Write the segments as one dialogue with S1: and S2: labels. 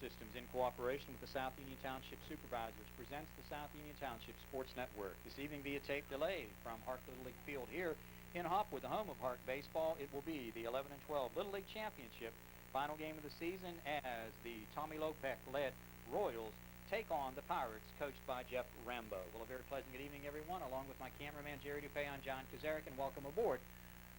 S1: Systems, in cooperation with the South Union Township Supervisors, presents the South Union Township Sports Network. This evening via tape delay from HARC Little League Field here in Hopwood, the home of HARC baseball. It will be the 11 and 12 Little League Championship, final game of the season, as the Tommy Lopek-led Royals take on the Pirates, coached by Jeff Rambo. Well, a very pleasant good evening, everyone. Along with my cameraman, Jerry Dupay, I'm John Kazarick, and welcome aboard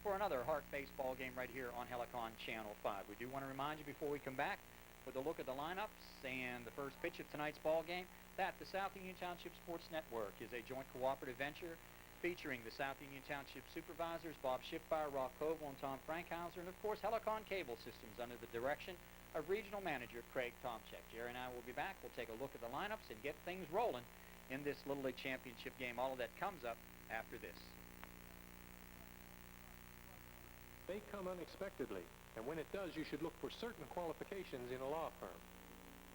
S1: for another HARC baseball game right here on Helicon Channel 5. We do want to remind you before we come back with a look at the lineups and the first pitch of tonight's ball game that the South Union Township Sports Network is a joint cooperative venture featuring the South Union Township Supervisors, Bob Schiffbauer, Rock Koval, and Tom Frankhauser, and of course Helicon Cable Systems under the direction of Regional Manager Craig Tomczyk. Jerry and I will be back. We'll take a look at the lineups and get things rolling in this Little League Championship game. All of that comes up after this.
S2: May come unexpectedly, and when it does, you should look for certain qualifications in a law firm.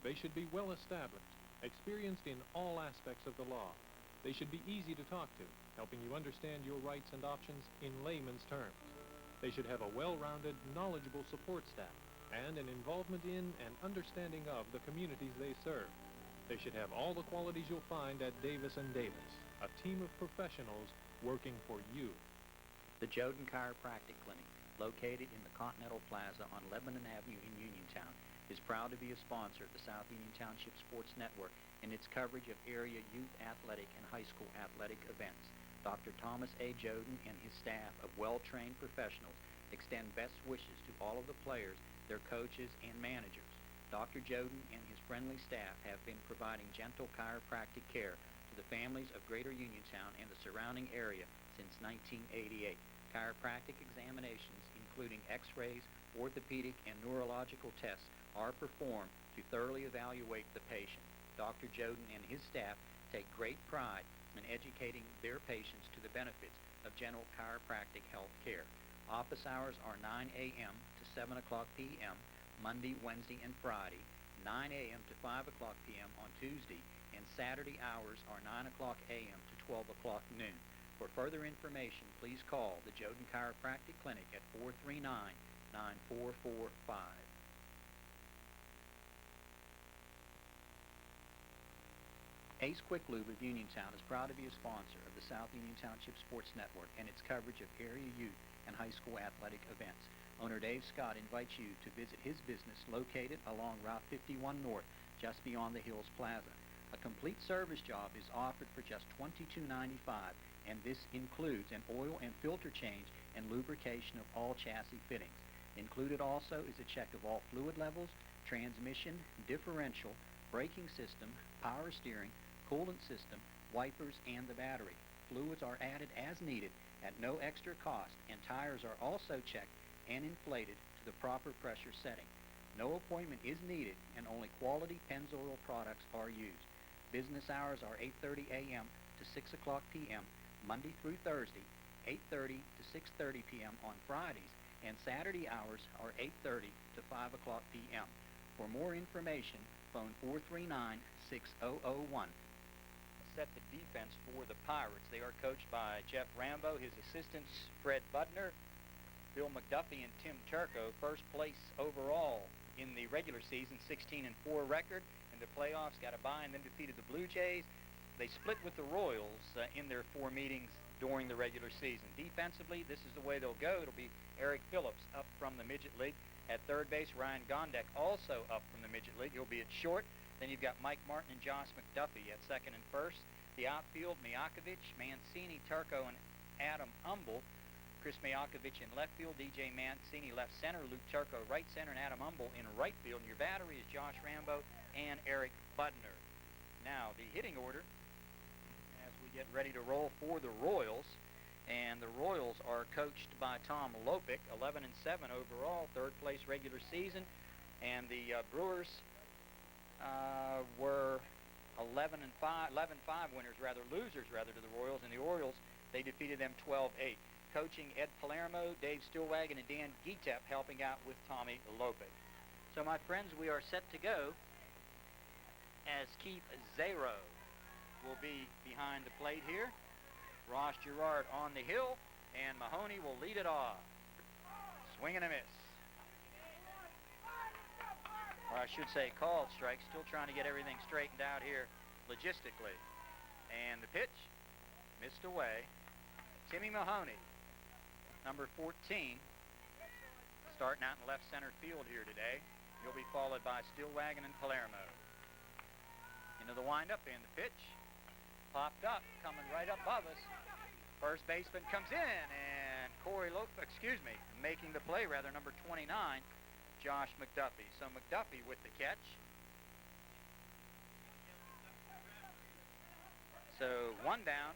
S2: They should be well established, experienced in all aspects of the law. They should be easy to talk to, helping you understand your rights and options in layman's terms. They should have a well-rounded, knowledgeable support staff and an involvement in and understanding of the communities they serve. They should have all the qualities you'll find at Davis & Davis, a team of professionals working for you.
S1: The Joden Chiropractic Clinic, located in the Continental Plaza on Lebanon Avenue in Uniontown, is proud to be a sponsor of the South Union Township Sports Network in its coverage of area youth athletic and high school athletic events. Dr. Thomas A. Joden and his staff of well-trained professionals extend best wishes to all of the players, their coaches, and managers. Dr. Joden and his friendly staff have been providing gentle chiropractic care to the families of Greater Uniontown and the surrounding area since 1988. Chiropractic examinations, including x-rays, orthopedic, and neurological tests, are performed to thoroughly evaluate the patient. Dr. Joden and his staff take great pride in educating their patients to the benefits of gentle chiropractic health care. Office hours are 9 a.m. to 7 o'clock p.m. Monday, Wednesday, and Friday, 9 a.m. to 5 o'clock p.m. on Tuesday, and Saturday hours are 9 o'clock a.m. to 12 o'clock noon. For further information, please call the Joden Chiropractic Clinic at 439-9445. Ace Quick Lube of Uniontown is proud to be a sponsor of the South Union Township Sports Network and its coverage of area youth and high school athletic events. Owner Dave Scott invites you to visit his business located along Route 51 North, just beyond the Hills Plaza. A complete service job is offered for just $22.95, and this includes an oil and filter change and lubrication of all chassis fittings. Included also is a check of all fluid levels, transmission, differential, braking system, power steering, coolant system, wipers, and the battery. Fluids are added as needed at no extra cost, and tires are also checked and inflated to the proper pressure setting. No appointment is needed, and only quality Pennzoil products are used. Business hours are 8:30 a.m. to 6 o'clock p.m. Monday through Thursday, 8:30 to 6:30 p.m. on Fridays, and Saturday hours are 8:30 to 5 o'clock p.m. For more information, phone 439-6001. Set the defense for the Pirates. They are coached by Jeff Rambo, his assistants Fred Budner, Bill McDuffie, and Tim Turco. First place overall in the regular season, 16-4 record. In the playoffs, got a bye and then defeated the Blue Jays. They split with the Royals in their 4 meetings during the regular season. Defensively, this is the way they'll go. It'll be Eric Phillips up from the Midget League. At third base, Ryan Gondek also up from the Midget League. He'll be at short. Then you've got Mike Martin and Josh McDuffie at second and first. The outfield, Mijakovic, Mancini, Turco, and Adam Umble. Chris Mijakovic in left field, DJ Mancini left center, Luke Turco right center, and Adam Umble in right field. And your battery is Josh Rambo and Eric Budner. Now, the hitting order as we get ready to roll for the Royals. And the Royals are coached by Tom Lopek, 11-7 overall, third place regular season. And the Brewers were 11-5 winners, losers to the Royals. And the Orioles, they defeated them 12-8. Coaching Ed Palermo, Dave Stillwagon, and Dan Gietep helping out with Tommy Lopek. So my friends, we are set to go as Keith Zaro will be behind the plate here. Ross Gerard on the hill, and Mahoney will lead it off. Swing and a miss. or I should say called strike. Still trying to get everything straightened out here logistically. And the pitch missed away. Timmy Mahoney, number 14, starting out in left center field here today. He'll be followed by Stillwagon and Palermo. Into the windup and the pitch. Popped up, coming right up above us. First baseman comes in, and making the play rather, number 29, Josh McDuffie. So McDuffie with the catch. So one down.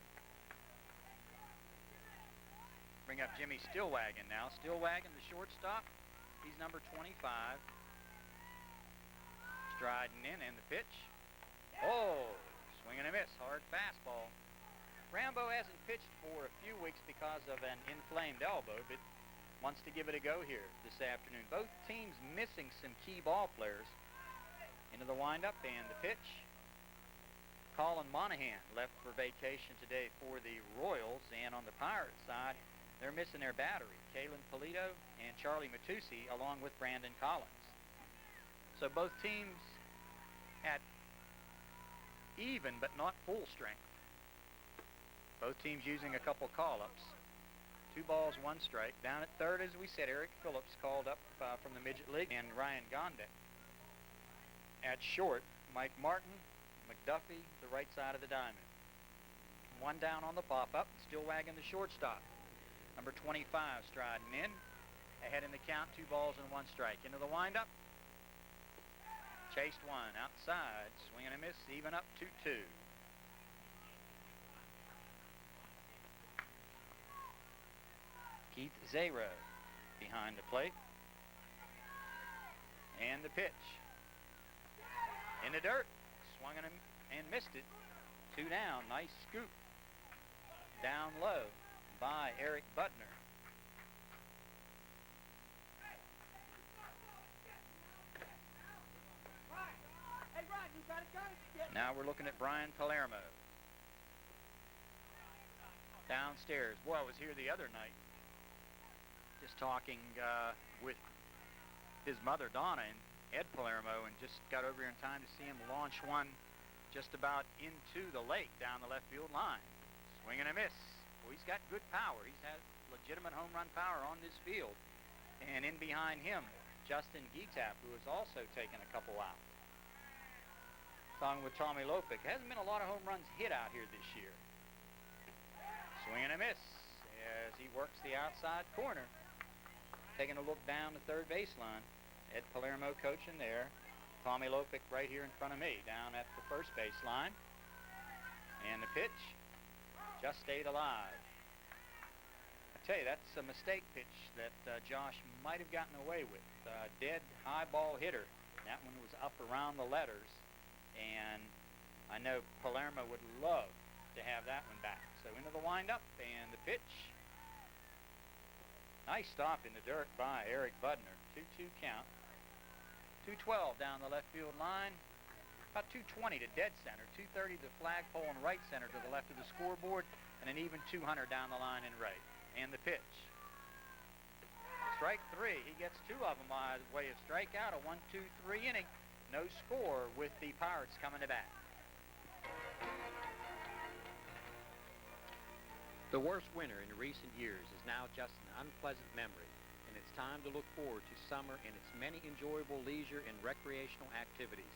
S1: Bring up Jimmy Stillwagon now. Stillwagon, the shortstop. He's number 25. Striding in, and the pitch. Oh, swing and a miss. Hard fastball. Rambo hasn't pitched for a few weeks because of an inflamed elbow, but wants to give it a go here this afternoon. Both teams missing some key ball players. Into the windup and the pitch. Colin Monahan left for vacation today for the Royals, and on the Pirates side, they're missing their battery. Kalen Polito and Charlie Matusi, along with Brandon Collins. So both teams at even but not full strength. Both teams using a couple call-ups. 2 balls, 1 strike. Down at third, as we said, Eric Phillips called up from the Midget League, and Ryan Gondek. At short, Mike Martin, McDuffie, the right side of the diamond. 1 down on the pop-up. Stillwagon, the shortstop. Number 25 striding in. Ahead in the count, 2 balls and 1 strike. Into the windup. Chased 1 outside. Swing and a miss. Even up 2-2. Keith Zero behind the plate. And the pitch. In the dirt. Swung and missed it. 2 down. Nice scoop. Down low by Eric Butner. Now we're looking at Brian Palermo. Downstairs. Boy, I was here the other night just talking with his mother, Donna, and Ed Palermo, and just got over here in time to see him launch one just about into the lake down the left field line. Swing and a miss. Well, he's got good power. He's had legitimate home run power on this field. And in behind him, Justin Gietap, who has also taken a couple out. Talking with Tommy Lopic. Hasn't been a lot of home runs hit out here this year. Swing and a miss as he works the outside corner. Taking a look down the third baseline. Ed Palermo coaching there. Tommy Lopic right here in front of me down at the first baseline. And the pitch just stayed alive. I tell you, that's a mistake pitch that Josh might have gotten away with. Dead high ball hitter. That one was up around the letters. And I know Palermo would love to have that one back. So into the windup and the pitch. Nice stop in the dirt by Eric Butner. 2-2 count. 212 down the left field line. About 220 to dead center. 230 to the flagpole and right center to the left of the scoreboard. And an even 200 down the line in right. And the pitch. Strike 3. He gets 2 of them by way of strikeout. A 1-2-3 inning. No score with the Pirates coming to bat.
S3: The worst winter in recent years is now just an unpleasant memory, and it's time to look forward to summer and its many enjoyable leisure and recreational activities.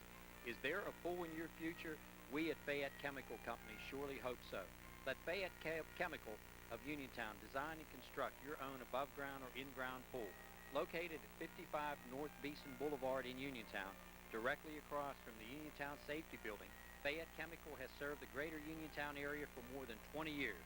S3: Is there a pool in your future? We at Fayette Chemical Company surely hope so. Let Fayette Chemical of Uniontown design and construct your own above-ground or in-ground pool. Located at 55 North Beeson Boulevard in Uniontown, directly across from the Uniontown Safety Building, Fayette Chemical has served the greater Uniontown area for more than 20 years.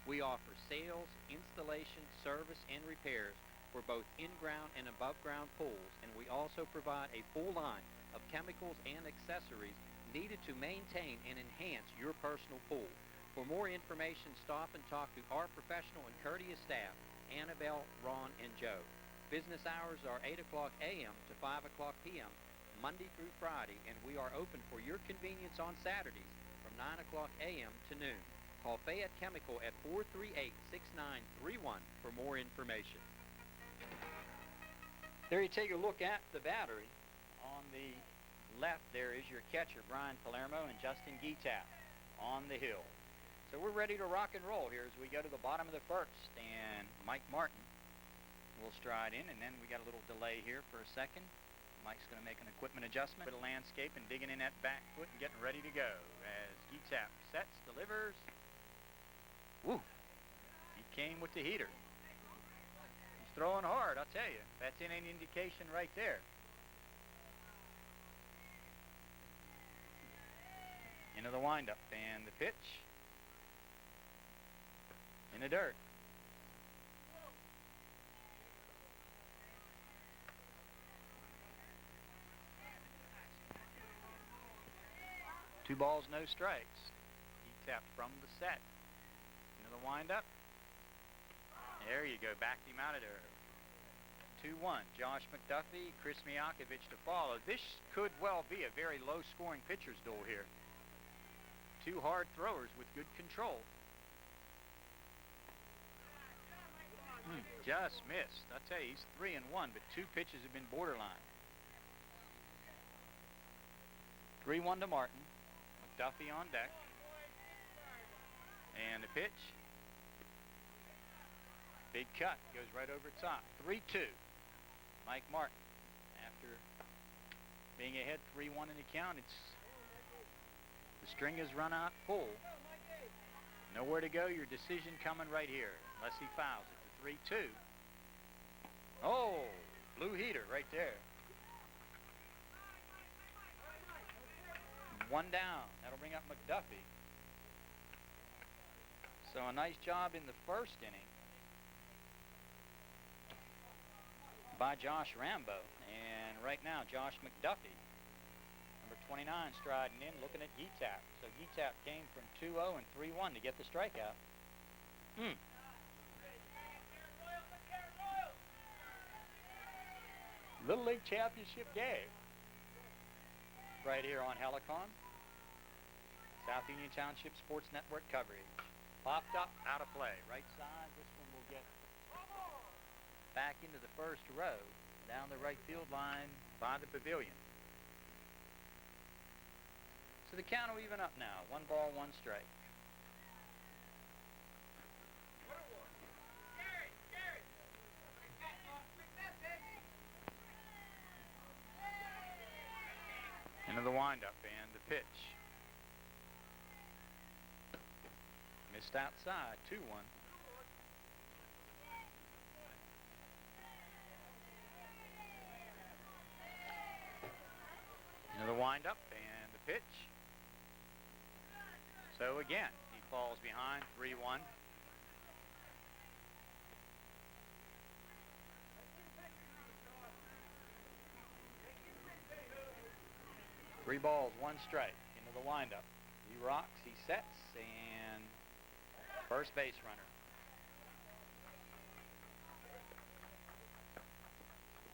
S3: We offer sales, installation, service, and repairs for both in-ground and above-ground pools, and we also provide a full line of chemicals and accessories needed to maintain and enhance your personal pool. For more information, stop and talk to our professional and courteous staff, Annabelle, Ron, and Joe. Business hours are 8 o'clock a.m. to 5 o'clock p.m., Monday through Friday, and we are open for your convenience on Saturdays from 9 o'clock a.m. to noon. Call Fayette Chemical at 438-6931 for more information.
S1: There you take a look at the battery
S3: On the left there is your catcher, Brian Palermo, and Justin Geetap on the hill. So we're ready to rock and roll here as we go to the bottom of the first, and Mike Martin will stride in, and then we got a little delay here for a second. Mike's going to make an equipment adjustment, bit of landscape, and digging in that back foot and getting ready to go as Geetap sets, delivers. Woo! He came with the heater. He's throwing hard, I'll tell you. That's an indication right there. Into the windup, and the pitch in the dirt. Two balls, no strikes. He tapped from the set. Into the windup. There you go, backed him out of there. 2-1, Josh McDuffie, Chris Miakovich to follow. This could well be a very low-scoring pitcher's duel here. Two hard throwers with good control. Just missed. I'll tell you, he's 3-1, but two pitches have been borderline. 3-1 to Martin. McDuffie on deck. And the pitch. Big cut. Goes right over top. 3-2. Mike Martin. After being ahead 3-1 in the count, the string has run out full. Nowhere to go. Your decision coming right here. Unless he fouls it to 3-2. Oh, blue heater right there. One down. That'll bring up McDuffie. So a nice job in the first inning by Josh Rambo. And right now, Josh McDuffie, number 29, striding in, looking at Geetap. So Geetap came from 2-0 and 3-1 to get the strikeout. Little League Championship game. Right here on Helicon. South Union Township Sports Network coverage. Popped up, out of play. Right side, this one will get back into the first row. Down the right field line by the pavilion. So the count will even up now. 1 ball, 1 strike. Into the windup and the pitch. Missed outside, 2-1. Into the windup and the pitch. So again, he falls behind, 3-1. Three balls, 1 strike. Into the windup. He rocks, he sets, and first base runner.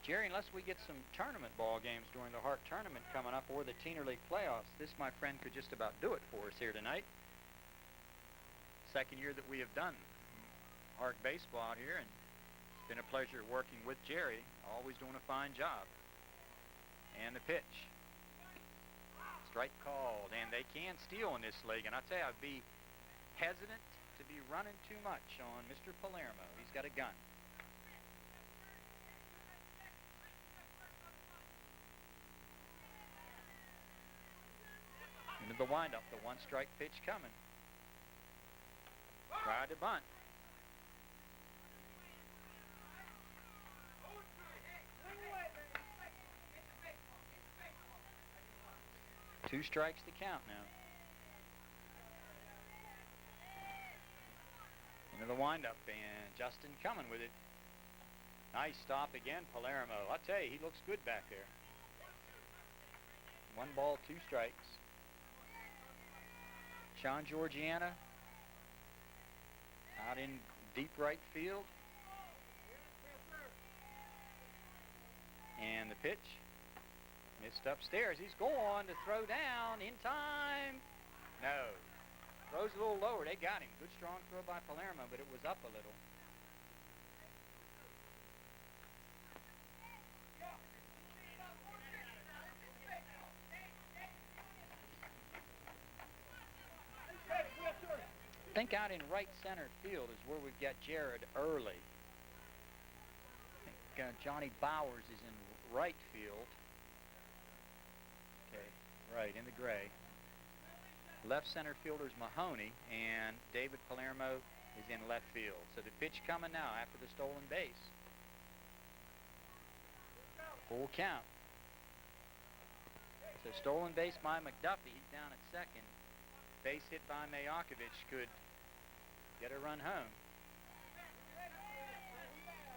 S3: Jerry, unless we get some tournament ball games during the HARC tournament coming up or the Teener League playoffs, this, my friend, could just about do it for us here tonight. Second year that we have done HARC baseball out here, and it's been a pleasure working with Jerry, always doing a fine job. And the pitch. Strike called, and they can steal in this league, and I tell you, I'd be hesitant to be running too much on Mr. Palermo. He's got a gun. Into the windup, the 1-strike pitch coming. Tried to bunt. Two strikes to count now. Into the windup, and Justin coming with it. Nice stop again, Palermo. I'll tell you, he looks good back there. 1 ball, 2 strikes. Sean Georgiana out in deep right field. And the pitch. Missed upstairs. He's going to throw down in time. No. Throws a little lower. They got him. Good strong throw by Palermo, but it was up a little. think out in right center field is where we've got Jared Early. I think Johnny Bowers is in right field. Okay, right, in the gray. Left center fielder is Mahoney, and David Palermo is in left field. So the pitch coming now after the stolen base. Full count. So stolen base by McDuffie. He's down at second. Base hit by Mayakovich could get a run home.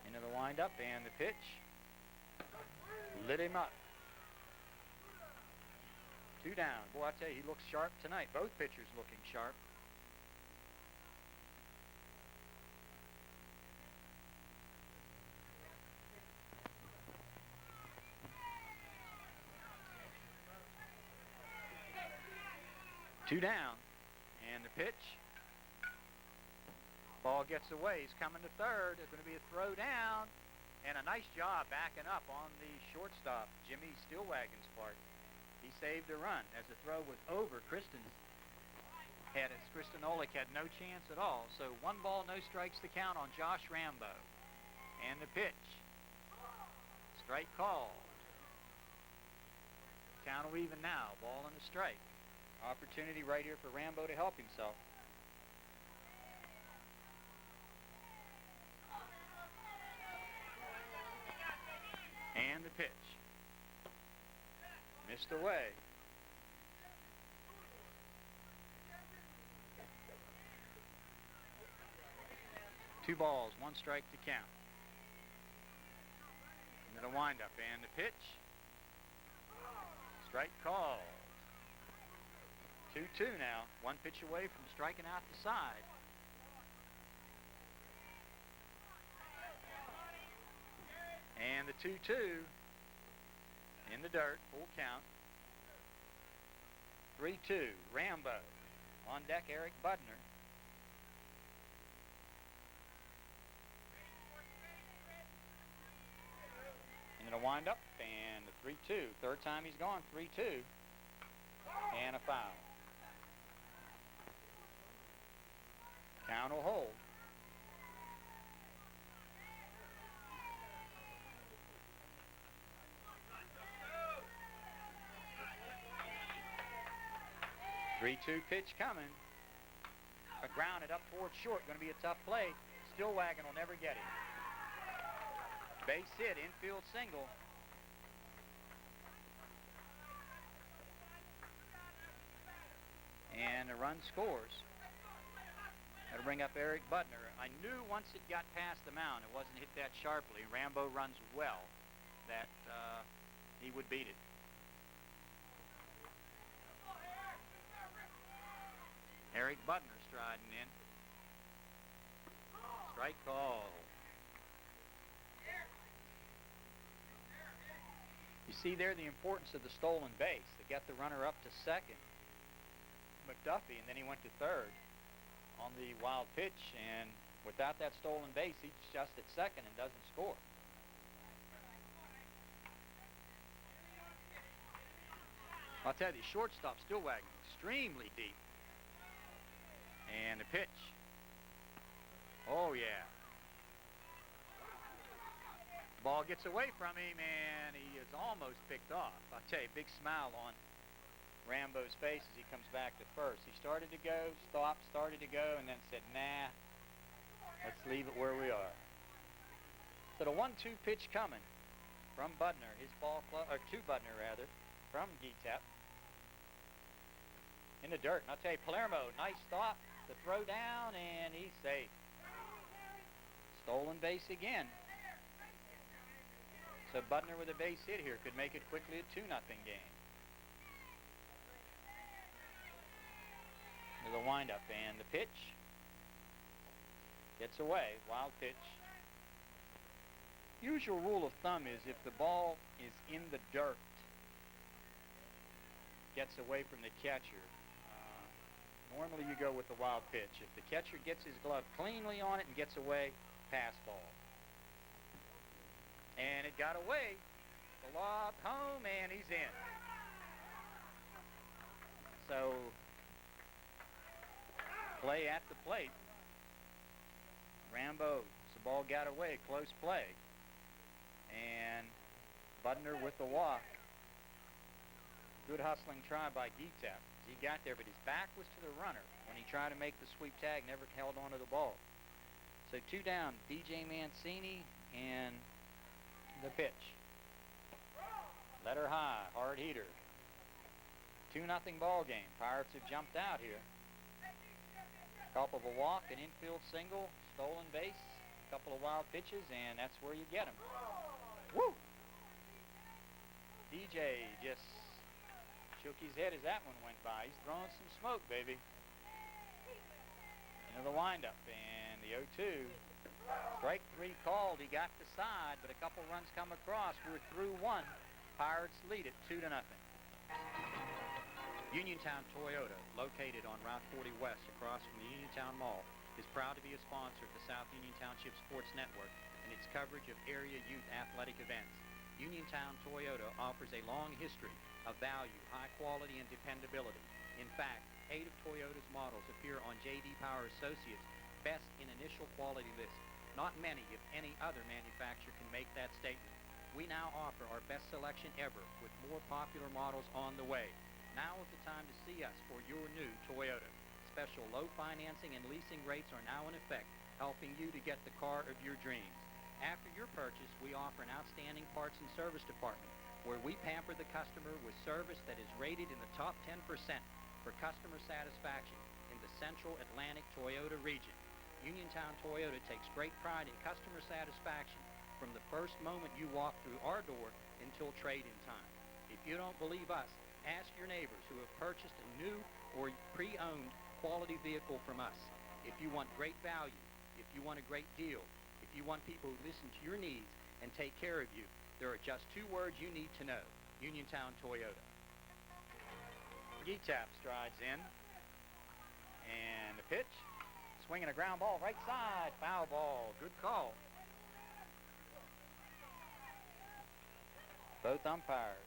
S3: Into the windup and the pitch. Lit him up. 2 down. Boy, I tell you, he looks sharp tonight. Both pitchers looking sharp. Two down, and the pitch. Ball gets away. He's coming to third. There's going to be a throw down, and a nice job backing up on the shortstop, Jimmy Stillwagon's part. He saved a run as the throw was over. Kristen Olick had no chance at all. So 1 ball, no strikes to count on Josh Rambo. And the pitch. Strike call. Count will even now. Ball and a strike. Opportunity right here for Rambo to help himself. And the pitch. Missed away. Two balls, 1 strike to count. Into the windup and the pitch. Strike call. 2-2 now. 1 pitch away from striking out the side. And the 2-2 in the dirt, full count. 3-2, Rambo. On deck, Eric Budner. Into the windup and the 3-2. Third time he's gone, 3-2. And a foul. Count will hold. Three-two pitch coming. A grounded up towards short. Going to be a tough play. Stillwagon will never get it. Base hit, infield single. And a run scores. That'll bring up Eric Budner. I knew once it got past the mound, it wasn't hit that sharply. Rambo runs well, that he would beat it. Eric Budner striding in. Strike call. You see there the importance of the stolen base. They got the runner up to second, McDuffie, and then he went to third on the wild pitch, and without that stolen base, he's just at second and doesn't score. I'll tell you, the shortstop Stillwagon, extremely deep. And the pitch. Oh, yeah. Ball gets away from him, and he is almost picked off. I'll tell you, big smile on Rambo's face as he comes back to first. He started to go, stopped, started to go, and then said, nah, let's leave it where we are. So the 1-2 pitch coming from Budner, his ball club, or to Budner rather, from Gitep. In the dirt. And I'll tell you, Palermo, nice stop, the throw down, and he's safe. Stolen base again. So Budner with a base hit here could make it quickly a 2-0 game. There's a windup and the pitch gets away. Wild pitch. Usual rule of thumb is if the ball is in the dirt, gets away from the catcher, normally you go with the wild pitch. If the catcher gets his glove cleanly on it and gets away, pass ball. And it got away. The lob home, and he's in. So
S1: Play at the plate. Rambo, the ball got away, close play. And Budner with the walk. Good hustling try by Getap. He got there, but his back was to the runner. When he tried to make the sweep tag, never held onto the ball. So 2 down, DJ Mancini and the pitch. Let her high, hard heater. 2-0 ball game. Pirates have jumped out here. Couple of a walk, an infield single, stolen base, a couple of wild pitches, and that's where you get them. Woo! DJ just shook his head as that one went by. He's throwing some smoke, baby. Into the windup, and the 0-2. Strike 3 called. He got the side, but a couple runs come across. We're through 1. Pirates lead it 2-0. Uniontown Toyota, located on Route 40 West across from the Uniontown Mall, is proud to be a sponsor of the South Union Township Sports Network and its coverage of area youth athletic events. Uniontown Toyota offers a long history of value, high quality, and dependability. In fact, 8 of Toyota's models appear on J.D. Power Associates' Best in Initial Quality list. Not many, if any, other manufacturer can make that statement. We now offer our best selection ever with more popular models on the way. Now is the time to see us for your new Toyota. Special low financing and leasing rates are now in effect, helping you to get the car of your dreams. After your purchase, we offer an outstanding parts and service department where we pamper the customer with service that is rated in the top 10% for customer satisfaction in the Central Atlantic Toyota region. Uniontown Toyota takes great pride in customer satisfaction from the first moment you walk through our door until trade-in time. If you don't believe us, ask your neighbors who have purchased a new or pre-owned quality vehicle from us. If you want great value, if you want a great deal, if you want people who listen to your needs and take care of you, there are just 2 words you need to know: Uniontown Toyota. Getap strides in, and the pitch, swinging a ground ball right side, foul ball, good call. Both umpires,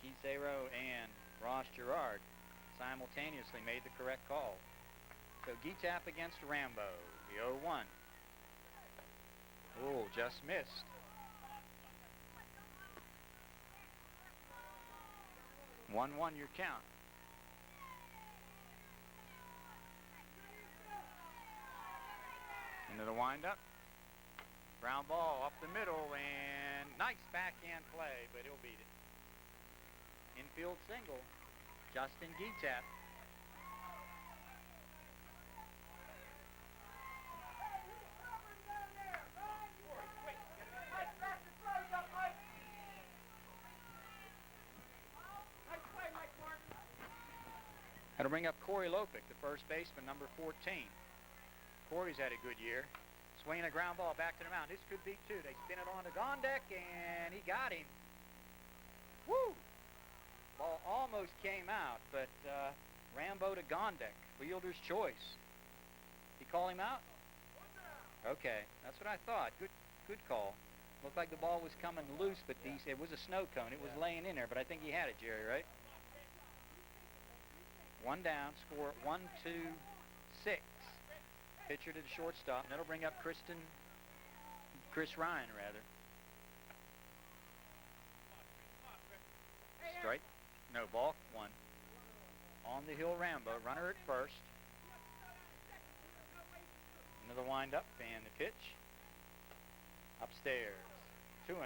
S1: Keith Zero and Ross Gerard, simultaneously made the correct call. So Getap against Rambo, the 0-1. Oh, just missed. One your count. Into the windup. Ground ball up the middle, and nice backhand play, but he'll beat it. Infield single, Justin Getap. That'll bring up Corey Lopic, the first baseman, number 14. Corey's had a good year. Swinging a ground ball back to the mound. This could be 2. They spin it on to Gondek, and he got him. Woo! Ball almost came out, but Rambo to Gondek, fielder's choice. He call him out? Okay, that's what I thought. Good call. Looked like the ball was coming loose, but it was a snow cone. It was laying in there, but I think he had it, Jerry, right? 1 down, score 1-2-6. Pitcher to the shortstop, and that'll bring up Chris Ryan, rather. Strike. No, ball 1. On the hill, Rambo. Runner at first. Into the windup, and the pitch. Upstairs. 2-0.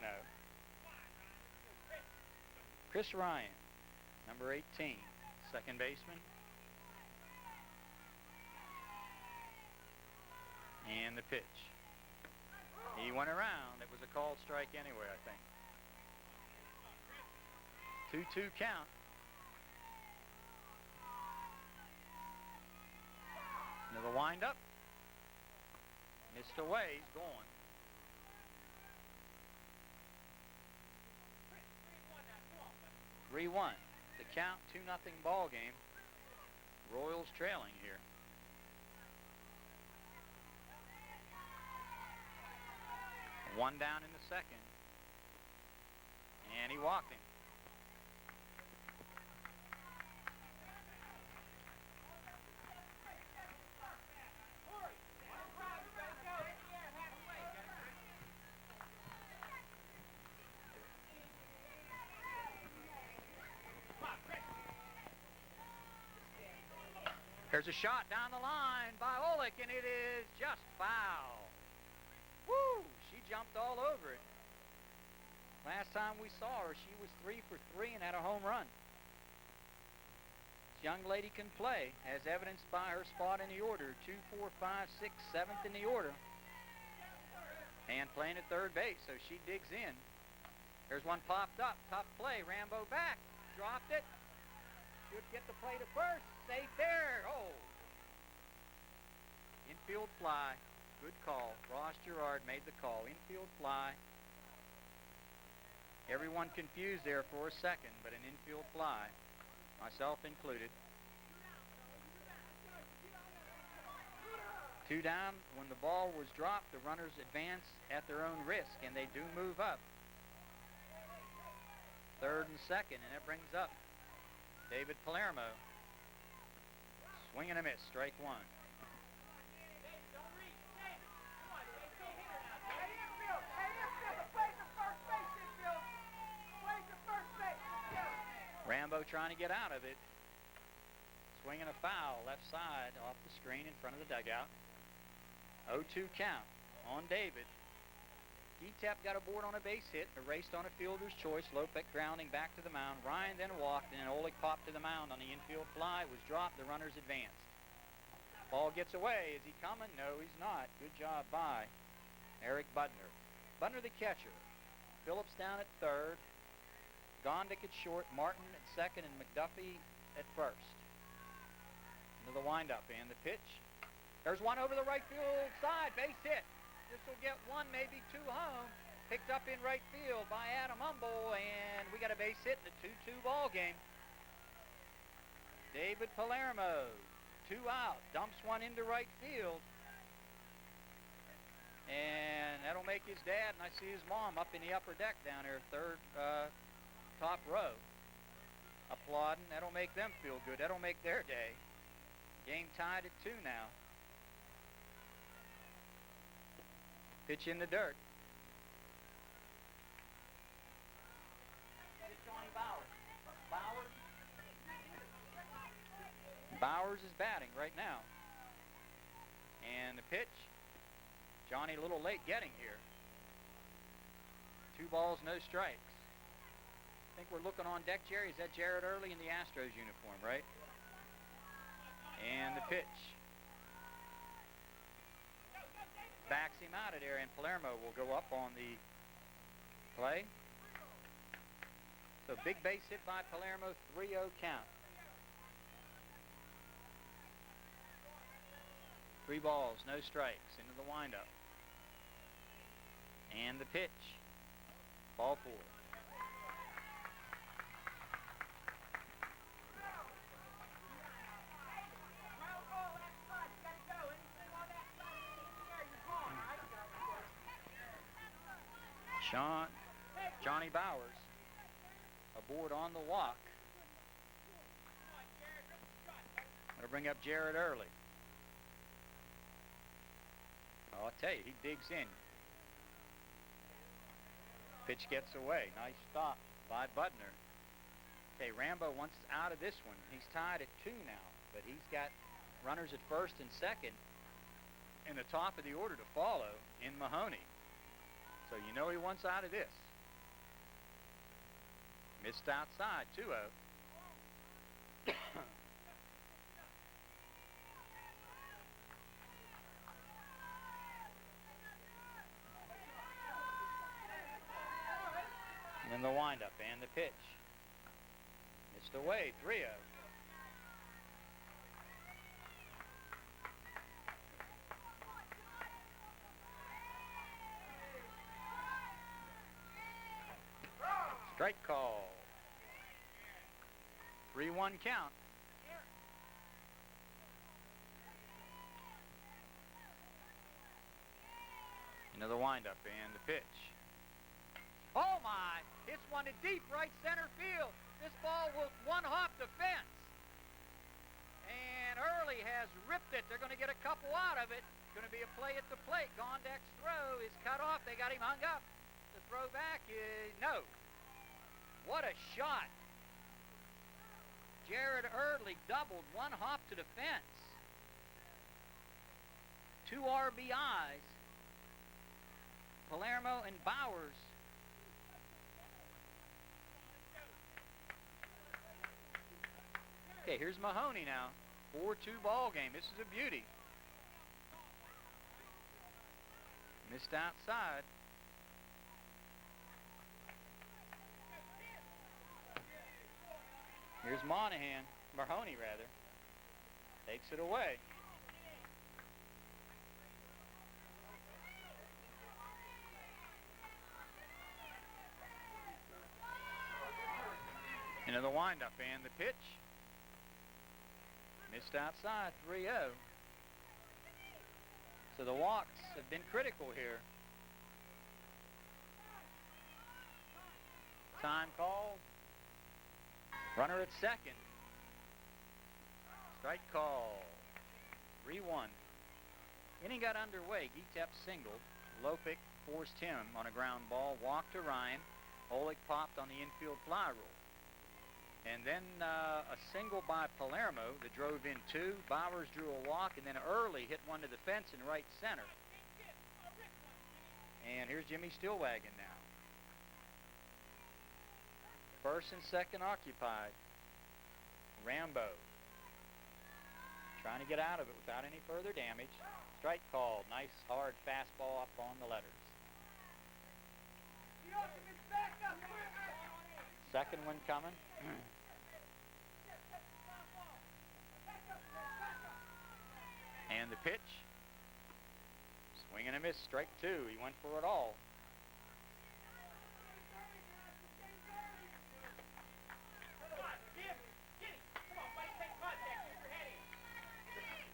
S1: Chris Ryan, number 18, second baseman. And the pitch. He went around. It was a called strike anyway, I think. 2-2 count. Into the windup. Missed away. He's going. (3-1). The count, 2-0 ball game. Royals trailing here. One down in the second. And he walked him.
S3: There's a shot down the line by Olick, and it is just foul. Woo! She jumped all over it. Last time we saw her, she was 3 for 3 and had a home run. This young lady can play, as evidenced by her spot in the order, 2, 4, 5, 6, 7th in the order. And playing at third base, so she digs in. There's one popped up, tough play, Rambo back, dropped it. Should get the play to first, safe there, oh. Infield fly, good call. Ross Gerard made the call, infield fly. Everyone confused there for a second, but an infield fly, myself included. 2 down. When the ball was dropped, the runners advance at their own risk, and they do move up. 3rd and 2nd, and it brings up David Palermo. Swing and a miss, strike 1. Rambo trying to get out of it. Swinging a foul, left side, off the screen in front of the dugout. 0-2 count on David. DTEP got a board on a base hit, erased on a fielder's choice. Lopek grounding back to the mound. Ryan then walked, and Olick popped to the mound on the infield fly. It was dropped. The runners advanced. Ball gets away. Is he coming? No, he's not. Good job by Eric Budner. Budner the catcher. Phillips down at third. Gondik at short. Martin at second, and McDuffie at first. Into the windup and the pitch. There's one over the right field side. Base hit. This will get 1, maybe 2 home. Picked up in right field by Adam Humble, and we got a base hit in the 2-2 ball game. David Palermo, 2 out, dumps one into right field. And that'll make his dad, and I see his mom up in the upper deck down there, third top row, applauding. That'll make them feel good. That'll make their day. Game tied at 2 now. Pitch in the dirt. Bowers is batting right now. And the pitch. Johnny a little late getting here. 2 balls, no strikes. I think we're looking on deck, Jerry. Is that Jared Early in the Astros uniform, right? And the pitch. Backs him out of there, and Palermo will go up on the play. So big base hit by Palermo, 3-0 count. 3 balls, no strikes, into the windup. And the pitch. Ball 4. Johnny Bowers aboard on the walk. Going to bring up Jared Early. Oh, I'll tell you, he digs in. Pitch gets away. Nice stop by Budner. Okay, Rambo once is out of this one. He's tied at 2 now, but he's got runners at first and second in the top of the order to follow in Mahoney. So you know he wants out of this. Missed outside, 2-0. And then the windup and the pitch. Missed away, 3-0. Strike call. 3-1 count. Into the windup and the pitch. Oh my! It's one to deep right center field. This ball will 1-hop the fence. And Early has ripped it. They're going to get a couple out of it. Going to be a play at the plate. Gondek's throw is cut off. They got him hung up. The throw back is no. What a shot. Jared Early doubled, 1 hop to the fence.
S1: 2 RBIs. Palermo and Bowers. Okay, here's Mahoney now. 4-2 ball game. This is a beauty. Missed outside. Here's Mahoney rather. Takes it away. Into the windup and the pitch. Missed outside, 3-0. So the walks have been critical here. Time called. Runner at second. Strike call. 3-1. Inning got underway. Getep singled. Lopik forced him on a ground ball. Walk to Ryan. Oleg popped on the infield fly rule. And then a single by Palermo that drove in 2. Bowers drew a walk, and then Early hit one to the fence in right center. And here's Jimmy Stillwagon now. First and second occupied. Rambo trying to get out of it without any further damage. Strike called. Nice hard fastball up on the letters. Second one coming. And the pitch. Swing and a miss. Strike 2. He went for it all.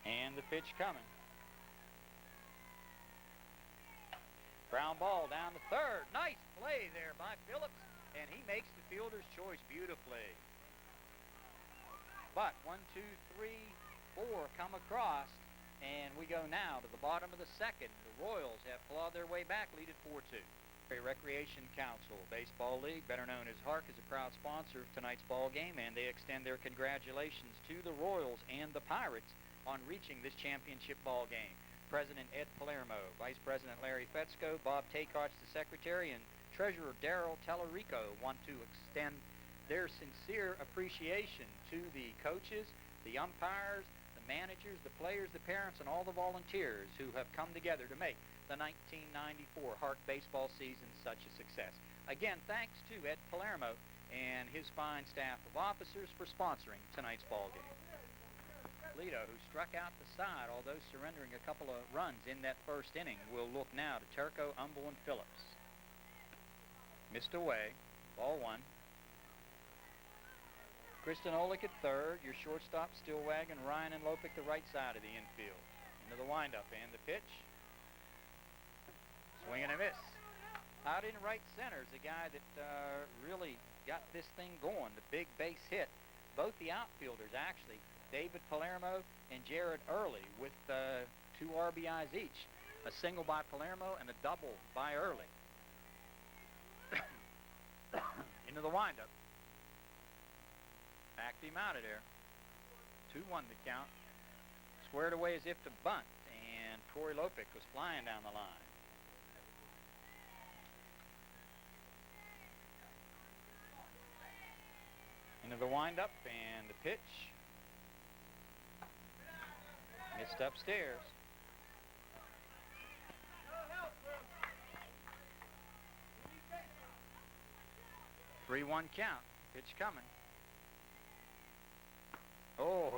S1: And the pitch coming. Ground ball down to third. Nice play there by Phillips. And he makes the fielder's choice beautifully. But 1, 2, 3, 4 come across. And we go now to the bottom of the second. The Royals have clawed their way back, lead at 4-2. Recreation Council Baseball League, better known as HARC, is a proud sponsor of tonight's ball game, and they extend their congratulations to the Royals and the Pirates on reaching this championship ball game. President Ed Palermo, Vice President Larry Fetzko, Bob Taykarch, the Secretary, and Treasurer Darrell Tellerico want to extend their sincere appreciation to the coaches, the umpires, the managers, the players, the parents, and all the volunteers who have come together to make the 1994 HARC baseball season such a success. Again, thanks to Ed Palermo and his fine staff of officers for sponsoring tonight's ball game. Lito, who struck out the side, although surrendering a couple of runs in that first inning, will look now to Turco, Humble, and Phillips. Missed away. Ball 1. Kristen Olick at third. Your shortstop, Stillwagon, Ryan, and Lopik the right side of the infield. Into the windup and the pitch. Swing and a miss. Out in right center is a guy that really got this thing going, the big base hit. Both the outfielders, actually, David Palermo and Jared Early, with 2 RBIs each. A single by Palermo and a double by Early. Into the windup. Backed him out of there. 2-1 the count. Squared away as if to bunt, and Corey Lopik was flying down the line. Into the windup and the pitch. Missed upstairs. Three 3-1 count. Pitch coming. Oh,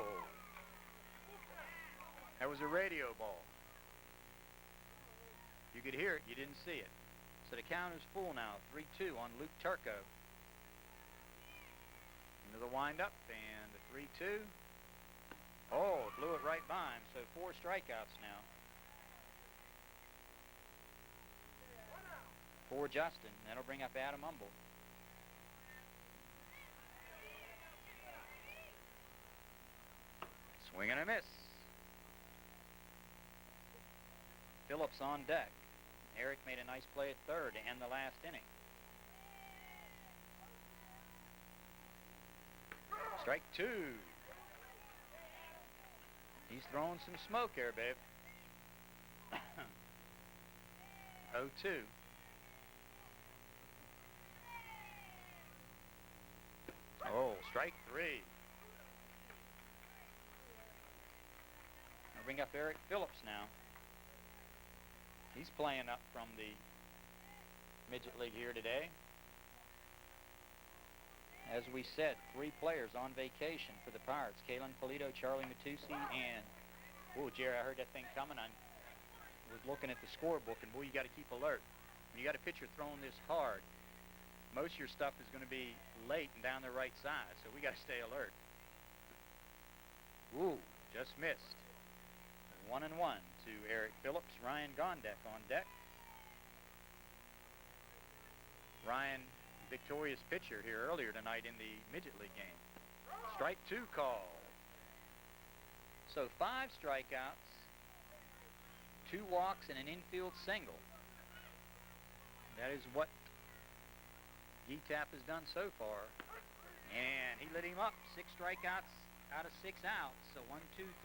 S1: that was a radio ball. You could hear it, you didn't see it. So the count is full now, 3-2 on Luke Turco. Into the windup and the 3-2. Oh, blew it right by him, so 4 strikeouts now. For Justin, that'll bring up Adam Humble. Swing and a miss. Phillips on deck. Eric made a nice play at third to end the last inning. Strike 2. He's throwing some smoke here, babe.
S3: 0-2. Oh, strike 3. I'll bring up Eric Phillips now. He's playing up from the Midget League here today. As we said, 3 players on vacation for the Pirates. Kalen Polito, Charlie Matusi, and, oh, Jerry, I heard that thing coming. I was looking at the scorebook, and, boy, you got to keep alert. When you got a pitcher throwing this hard, most of your stuff is going to be late and down the right side, so we got to stay alert. Ooh, just missed. 1-1 to Eric Phillips. Ryan Gondek on deck. Ryan, victorious pitcher here earlier tonight in the Midget League game. Strike 2 call. So 5 strikeouts, 2 walks, and an infield single. That is what G-Tap has done so far. And he lit him up. 6 strikeouts out of 6 outs. So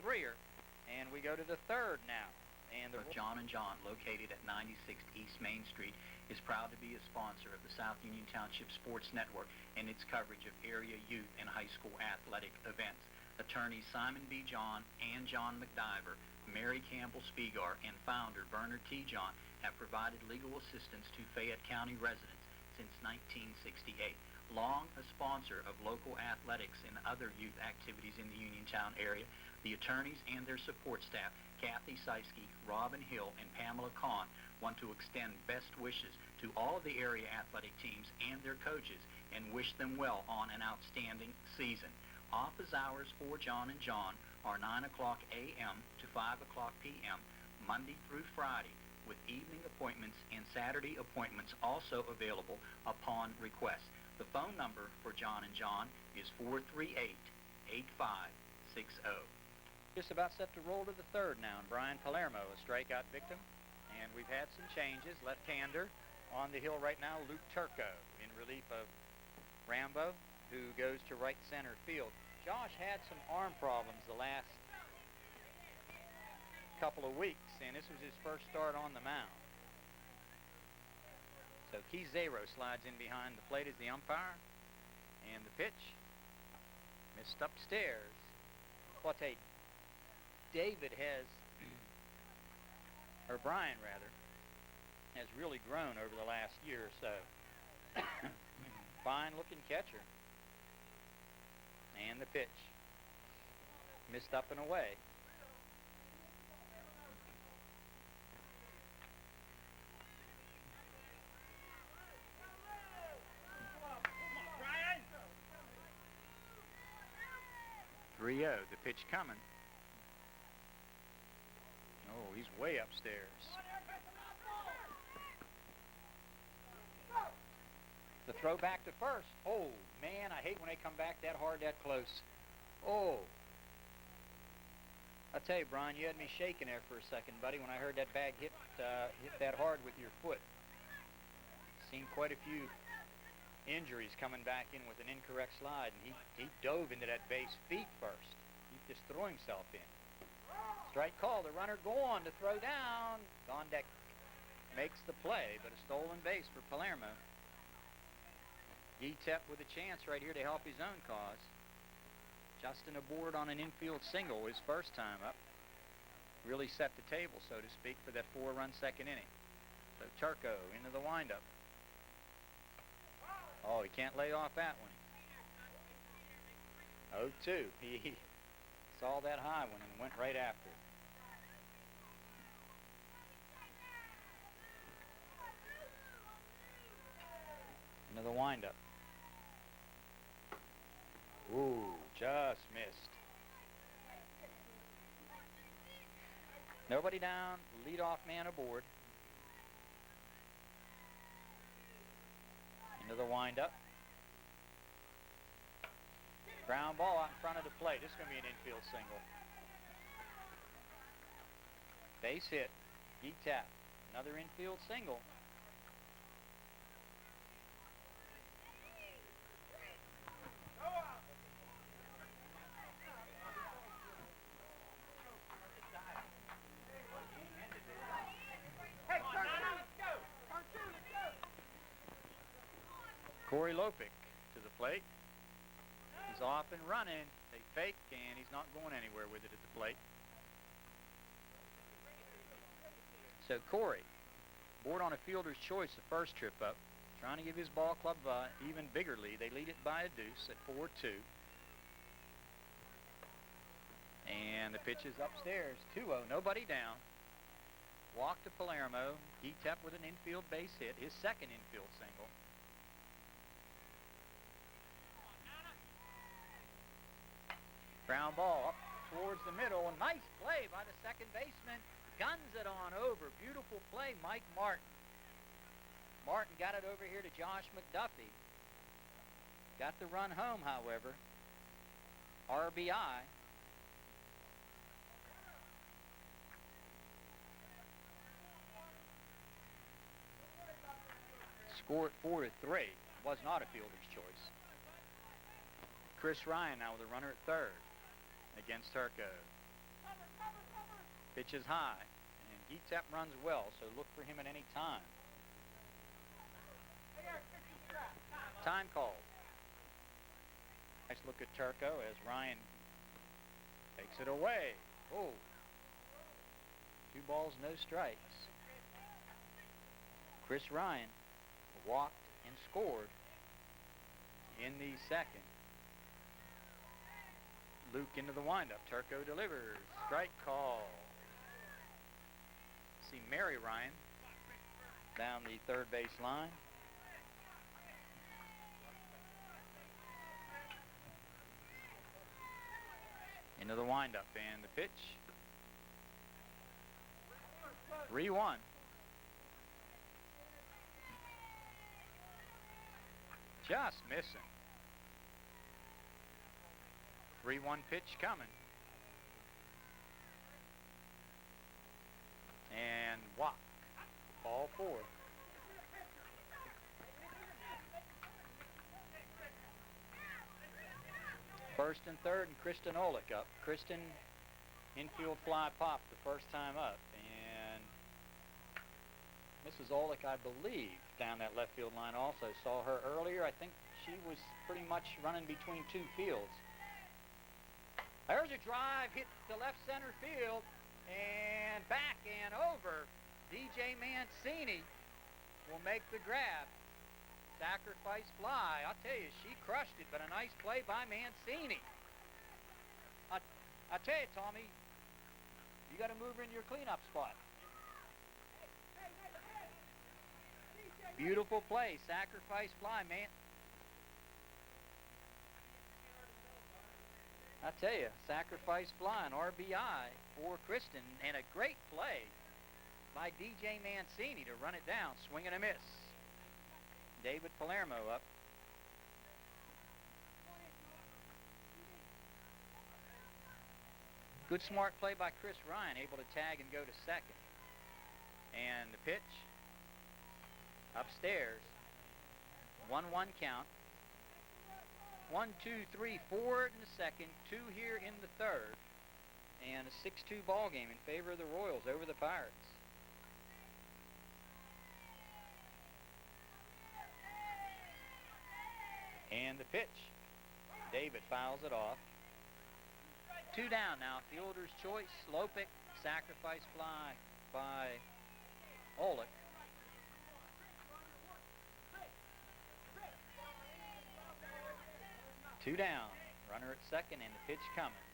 S3: 1-2-3er. And we go to the 3rd now. And the
S1: John & John, located at 96 East Main Street, is proud to be a sponsor of the South Union Township Sports Network and its coverage of area youth and high school athletic events. Attorneys Simon B. John and John McDiver, Mary Campbell Spiegar, and founder Bernard T. John have provided legal assistance to Fayette County residents since 1968. Long a sponsor of local athletics and other youth activities in the Uniontown area, the attorneys and their support staff, Kathy Seisky, Robin Hill, and Pamela Kahn, want to extend best wishes to all of the area athletic teams and their coaches and wish them well on an outstanding season. Office hours for John & John are 9 o'clock a.m. to 5 o'clock p.m., Monday through Friday, with evening appointments and Saturday appointments also available upon request. The phone number for John & John is 438-8560. Just about set to roll to the 3rd now, and Brian Palermo, a strikeout victim. And we've had some changes. Left-hander on the hill right now, Luke Turco, in relief of Rambo, who goes to right center field. Josh had some arm problems the last couple of weeks, and this was his first start on the mound. So Keith Zero slides in behind the plate as the umpire, and the pitch missed upstairs. Well, I'll tell you, David has, or Brian rather, has really grown over the last year or so. Fine looking catcher. And the pitch missed up and away. Rio, the pitch coming. Oh, he's way upstairs. The throw back to first. Oh, man, I hate when they come back that hard, that close. Oh. I tell you, Brian, you had me shaking there for a second, buddy, when I heard that bag hit that hard with your foot. Seen quite a few injuries coming back in with an incorrect slide, and he dove into that base feet first. He just threw himself in. Strike call, the runner going to throw down. Gondek makes the play, but a stolen base for Palermo. Gitep with a chance right here to help his own cause. Justin aboard on an infield single his first time up. Really set the table, so to speak, for that 4-run second inning. So Turco into the windup. Oh, he can't lay off that one. 0-2. He saw that high one and went right after it. Into the windup. Ooh, just missed. Nobody down, leadoff man aboard. Into the windup. Ground ball out in front of the plate. This is going to be an infield single. Base hit. Gitap. Another infield single. Corey Lopick to the plate. He's off and running. They fake, and he's not going anywhere with it at the plate. So Corey, board on a fielder's choice the first trip up, trying to give his ball club even bigger lead. They lead it by a deuce at 4-2. And the pitch is upstairs, 2-0, nobody down. Walk to Palermo. Getep with an infield base hit, his second infield single. Ground ball up towards the middle. A nice play by the second baseman. Guns it on over. Beautiful play, Mike Martin. Martin got it over here to Josh McDuffie. Got the run home, however. RBI. Score at 4-3. Was not a fielder's choice. Chris Ryan now with a runner at third against Turco. Pitch is high, and Getep runs well, so look for him at any time. Time called. Nice look at Turco as Ryan takes it away. Oh, 2 balls, no strikes. Chris Ryan walked and scored in the second. Luke into the windup. Turco delivers. Strike call. See Mary Ryan down the third base line. Into the windup and the pitch. 3-1. Just missing. 3-1 pitch coming. And walk. Ball 4. First and third, and Kristen Olick up. Kristen, infield fly pop the first time up. And Mrs. Olick, I believe, down that left field line also. Saw her earlier. I think she was pretty much running between 2 fields. There's a drive, hit to left center field, and back and over. DJ Mancini will make the grab. Sacrifice fly. I'll tell you, she crushed it, but a nice play by Mancini. I tell you, Tommy, you got to move her into your cleanup spot. Beautiful play, sacrifice fly, man. I tell you, sacrifice fly, an RBI for Kristen, and a great play by DJ Mancini to run it down, swing and a miss. David Palermo up. Good smart play by Chris Ryan, able to tag and go to second. And the pitch upstairs. 1-1 count. 1, 2, 3, 4 in the second, 2 here in the third, and a 6-2 ball game in favor of the Royals over the Pirates. And the pitch. David fouls it off. 2 down now. Fielder's choice. Lopick. Sacrifice fly by Olick. Two down. Runner at second and the pitch coming.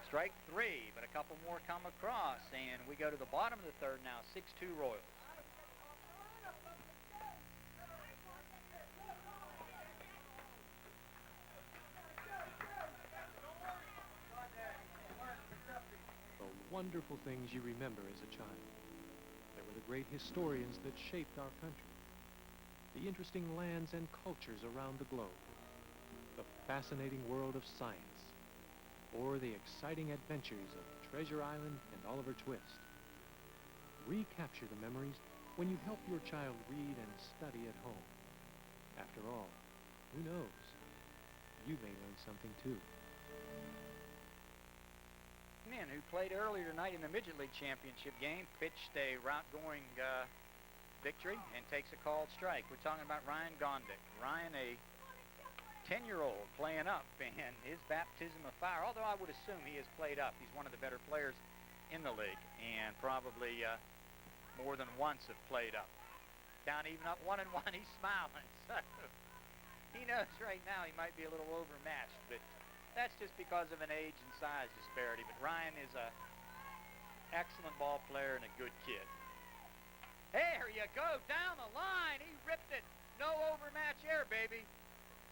S1: Strike 3, but a couple more come across, and we go to the bottom of the third now. 6-2 Royals.
S2: The wonderful things you remember as a child. There were the great historians that shaped our country. The interesting lands and cultures around the globe. The fascinating world of science. Or the exciting adventures of Treasure Island and Oliver Twist. Recapture the memories when you help your child read and study at home. After all, who knows? You may learn something too.
S1: Men who played earlier tonight in the Midget League Championship game pitched a route-going
S3: victory and takes a called strike. We're talking about Ryan Gondik. Ryan, a 10-year-old playing up, and his baptism of fire, although I would assume he has played up. He's one of the better players in the league, and probably more than once have played up. Down even up 1-1, he's smiling. So he knows right now he might be a little overmatched, but that's just because of an age and size disparity. But Ryan is a excellent ball player and a good kid. There you go, down the line. He ripped it. No overmatch air, baby.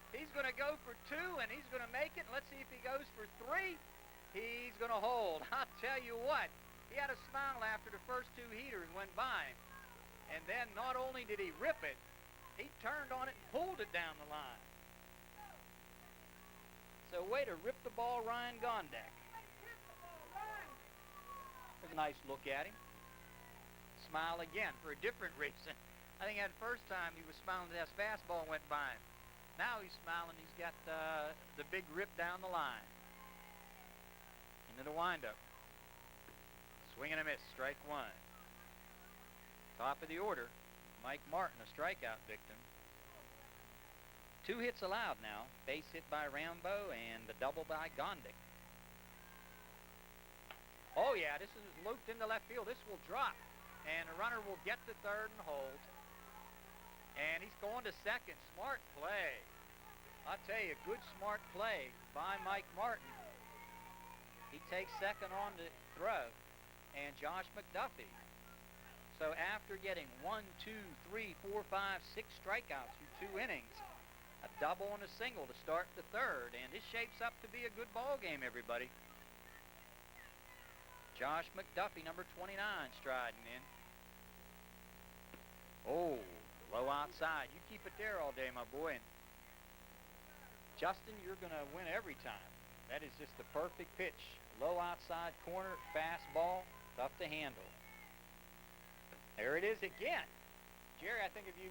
S3: He's going to go for 2, and he's going to make it. Let's see if he goes for 3. He's going to hold. I'll tell you what, he had a smile after the first 2 heaters went by. And then not only did he rip it, he turned on it and pulled it down the line. So way to rip the ball, Ryan Gondik. There's a nice look at him. Smile again for a different reason. I think that first time he was smiling as fastball went by him. Now he's smiling. He's got the big rip down the line. Into the windup. Swing and a miss. Strike 1. Top of the order. Mike Martin, a strikeout victim. 2 hits allowed now. Base hit by Rambo and the double by Gondik. Oh yeah, this is looped into left field. This will drop. And the runner will get to third and hold. And he's going to second. Smart play. I'll tell you, good smart play by Mike Martin. He takes second on the throw. And Josh McDuffie. So after getting 1, 2, 3, 4, 5, 6 strikeouts through 2 innings, a double and a single to start the third. And this shapes up to be a good ball game, everybody. Josh McDuffie, number 29, striding in. Oh, low outside. You keep it there all day, my boy. And Justin, you're going to win every time. That is just the perfect pitch. Low outside corner, fastball, tough to handle. There it is again. Jerry, I think if you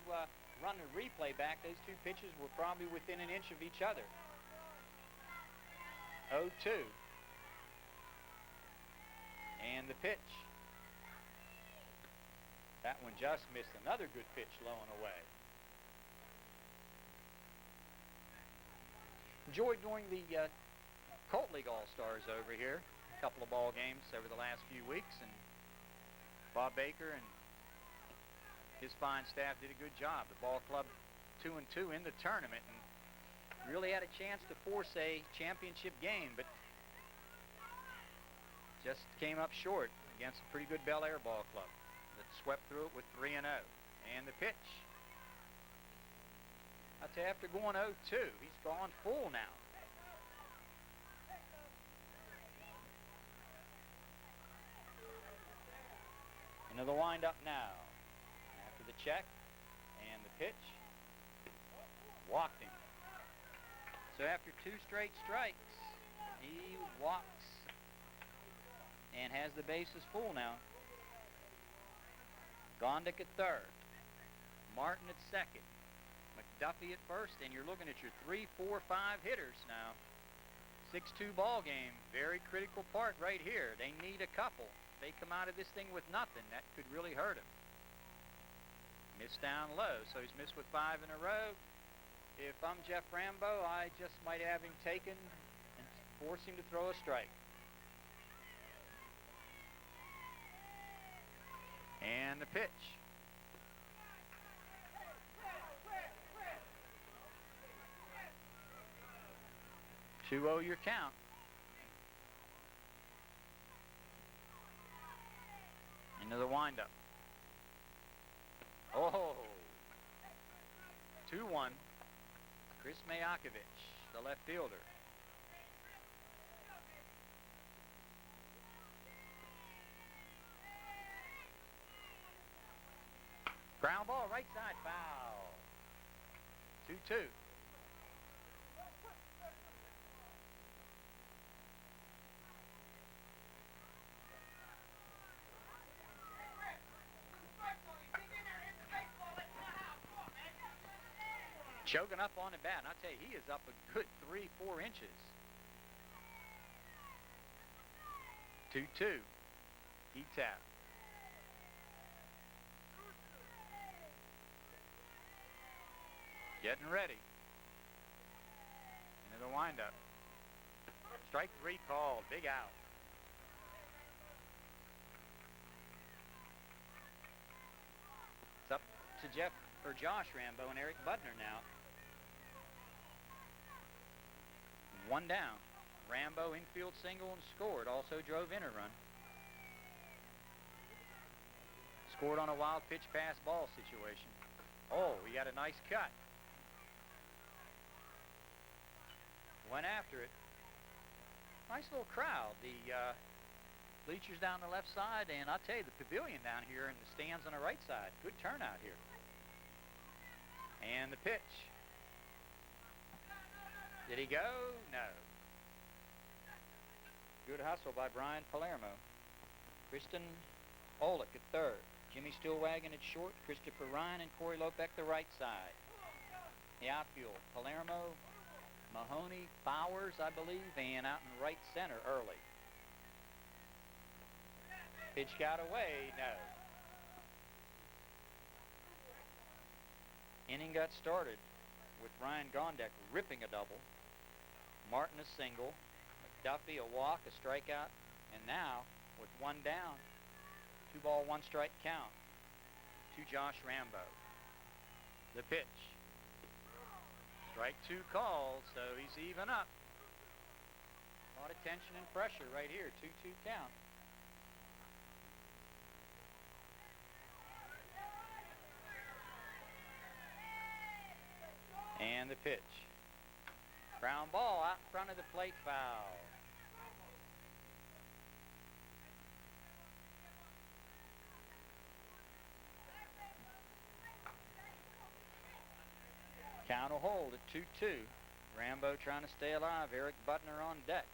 S3: run the replay back, those 2 pitches were probably within an inch of each other. 0-2. And the pitch. That one just missed. Another good pitch low and away. Enjoyed doing the Colt League All-Stars over here. A couple of ball games over the last few weeks. And Bob Baker and his fine staff did a good job. The ball club 2-2 in the tournament. And really had a chance to force a championship game. But just came up short against a pretty good Bel Air ball club that swept through it with 3-0. And the pitch. I'd say after going 0-2, he's gone full now. Into the windup now. After the check and the pitch. Walked him. So after 2 straight strikes, he walks and has the bases full now. Gondik at third. Martin at second. McDuffie at first, and you're looking at your 3, 4, 5 hitters now. 6-2 ball game. Very critical part right here. They need a couple. If they come out of this thing with nothing, that could really hurt him. Missed down low, so he's missed with 5 in a row. If I'm Jeff Rambo, I just might have him taken and force him to throw a strike. And the pitch. Two 0 your count. Into the windup. Oh. 2-1. Chris Mayakovich, the left fielder. Ground ball, right side, foul. 2-2. Choking up on the bat, and I'll tell you, he is up a good 3-4 inches. 2-2. He tapped. Getting ready. Into the windup. Strike 3 called. Big out. It's up to Josh Rambo and Eric Budner now. 1 down. Rambo infield single and scored. Also drove in a run. Scored on a wild pitch pass ball situation. Oh, he had a nice cut. Went after it. Nice little crowd. The bleachers down the left side, and I'll tell you, the pavilion down here and the stands on the right side. Good turnout here. And the pitch. Did he go? No. Good hustle by Brian Palermo. Kristen Olick at third. Jimmy Stillwagon at short. Christopher Ryan and Corey Lopeck the right side. The outfield, Palermo, Mahoney, Bowers, I believe, and out in right center early. Pitch got away, no. Inning got started with Ryan Gondek ripping a double, Martin a single, McDuffie a walk, a strikeout, and now with 1 down, 2 ball, 1 strike count to Josh Rambo. The pitch. Strike 2 called, so he's even up. A lot of tension and pressure right here. 2-2 count. And the pitch. Ground ball out in front of the plate, foul. Count will hold at 2-2. Rambo trying to stay alive. Eric Butner on deck.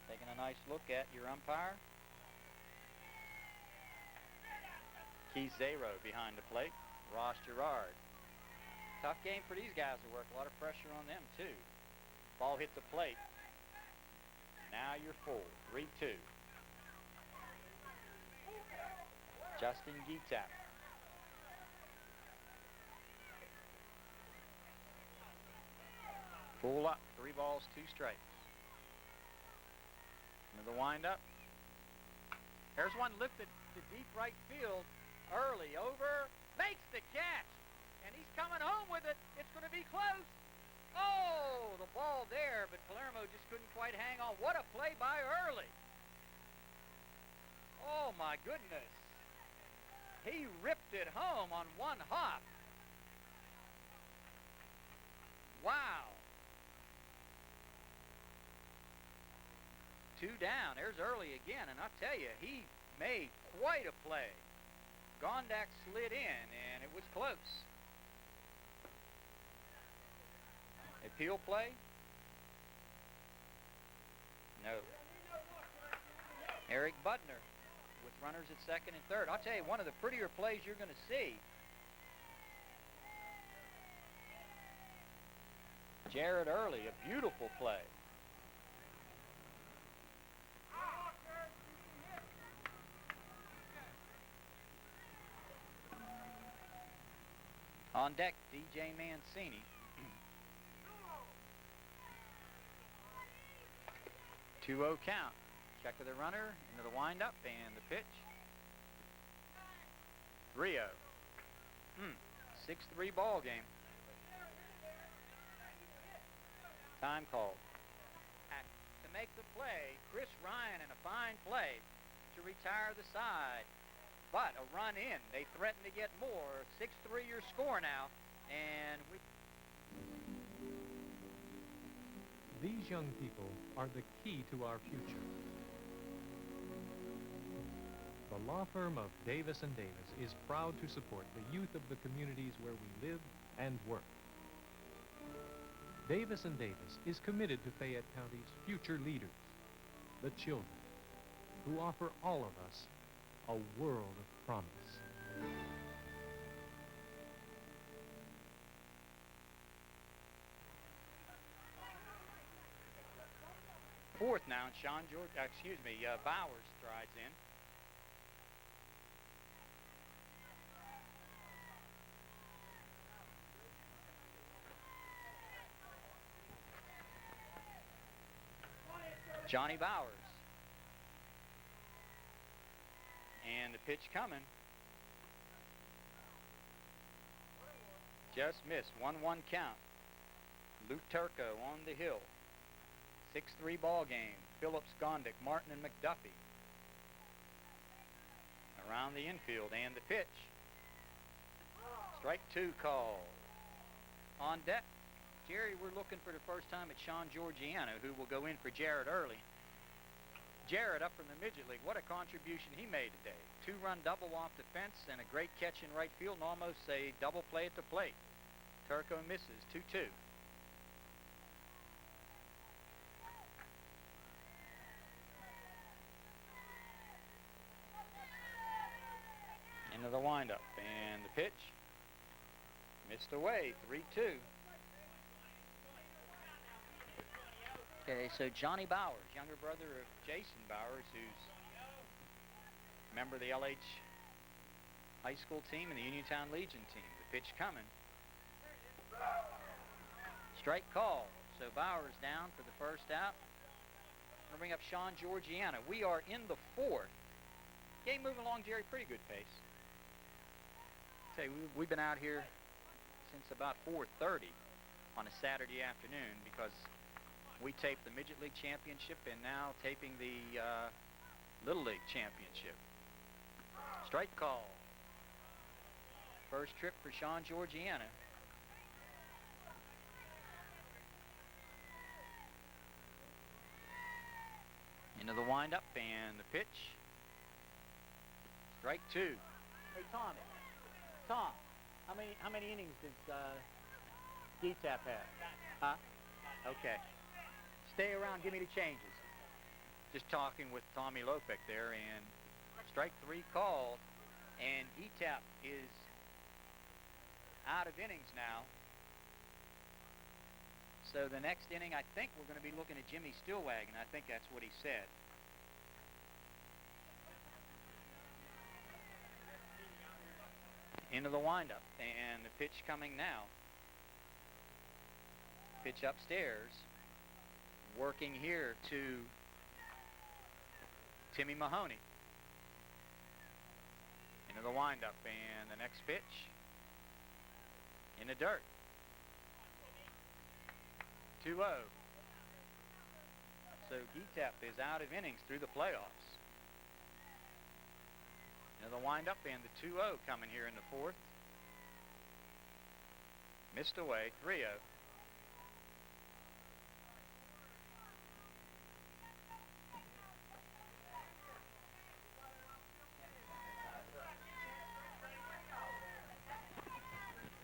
S3: Taking a nice look at your umpire. Keith Zaro behind the plate. Ross Gerard. Tough game for these guys to work. A lot of pressure on them, too. Ball hit the plate. Now you're full. 3-2. Justin Geetap. Full up. 3 balls, 2 strikes. Into the windup. There's one lifted to deep right field. Early over. Makes the catch. And he's coming home with it. It's going to be close. Oh, the ball there, but Palermo just couldn't quite hang on. What a play by Early. Oh, my goodness. He ripped it home on 1 hop. Wow. 2 down. There's Early again, and I'll tell you, he made quite a play. Gondak slid in, and it was close. Appeal play? No. Eric Butner with runners at second and third. I'll tell you, one of the prettier plays you're going to see. Jared Early, a beautiful play. On deck, DJ Mancini. 2-0 count. Check of the runner into the windup and the pitch. 3-0. 6-3 ball game. Time called. To make the play, Chris Ryan in a fine play to retire the side. But a run in. They threaten to get more. 6-3 your score now. And
S2: These young people are the key to our future. The law firm of Davis & Davis is proud to support the youth of the communities where we live and work. Davis & Davis is committed to Fayette County's future leaders, the children, who offer all of us a world of promise.
S3: fourth now, and Bowers strides in. Johnny Bowers. And the pitch coming. Just missed. 1-1 count. Luke Turco on the hill. 6-3 ball game. Phillips, Gondik, Martin, and McDuffie. Around the infield, and the pitch. Strike 2 called. On deck, Jerry, we're looking for the first time at Sean Georgiano, who will go in for Jared Early. Jared up from the Midget League. What a contribution he made today. 2-run double off the fence and a great catch in right field and almost a double play at the plate. Turco misses. 2-2. Into the windup, and the pitch missed away. 3-2. Okay, so Johnny Bowers, younger brother of Jason Bowers, who's a member of the LH high school team and the Uniontown Legion team. The pitch coming. Strike call. So Bowers down for the first out. I'm going to bring up Sean Georgiano. We are in the 4th. Game moving along, Jerry, pretty good pace. Tell you, we've been out here since about 4:30 on a Saturday afternoon because we taped the Midget League Championship and now taping the Little League Championship. Strike call. First trip for Sean Georgiano. Into the windup and the pitch. Strike 2.
S4: Hey, Tommy. Tom, how many innings does D-Tap have?
S3: Huh? Okay. Stay around, give me the changes. Just talking with Tommy Lopek there, and strike 3 called, and E-Tap is out of innings now. So the next inning, I think we're going to be looking at Jimmy Stillwagon. I think that's what he said. Into the windup, and the pitch coming now. Pitch upstairs. Working here to Timmy Mahoney. Into the windup, and the next pitch in the dirt. 2-0. So G-Tap is out of innings through the playoffs. Into the windup, and the 2-0 coming here in the 4th. Missed away. 3-0.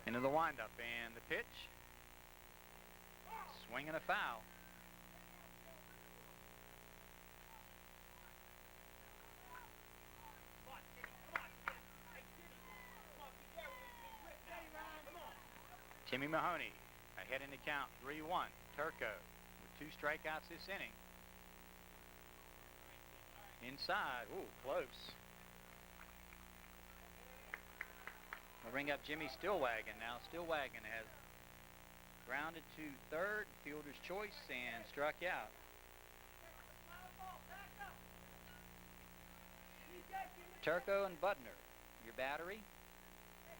S3: Into the windup, and the pitch. Swing and a foul. Timmy Mahoney ahead in the count, 3-1. Turco with 2 strikeouts this inning. Inside, ooh, close. We'll bring up Jimmy Stillwagon now. Stillwagon has grounded to third, fielder's choice, and struck out. Turco and Budner, your battery.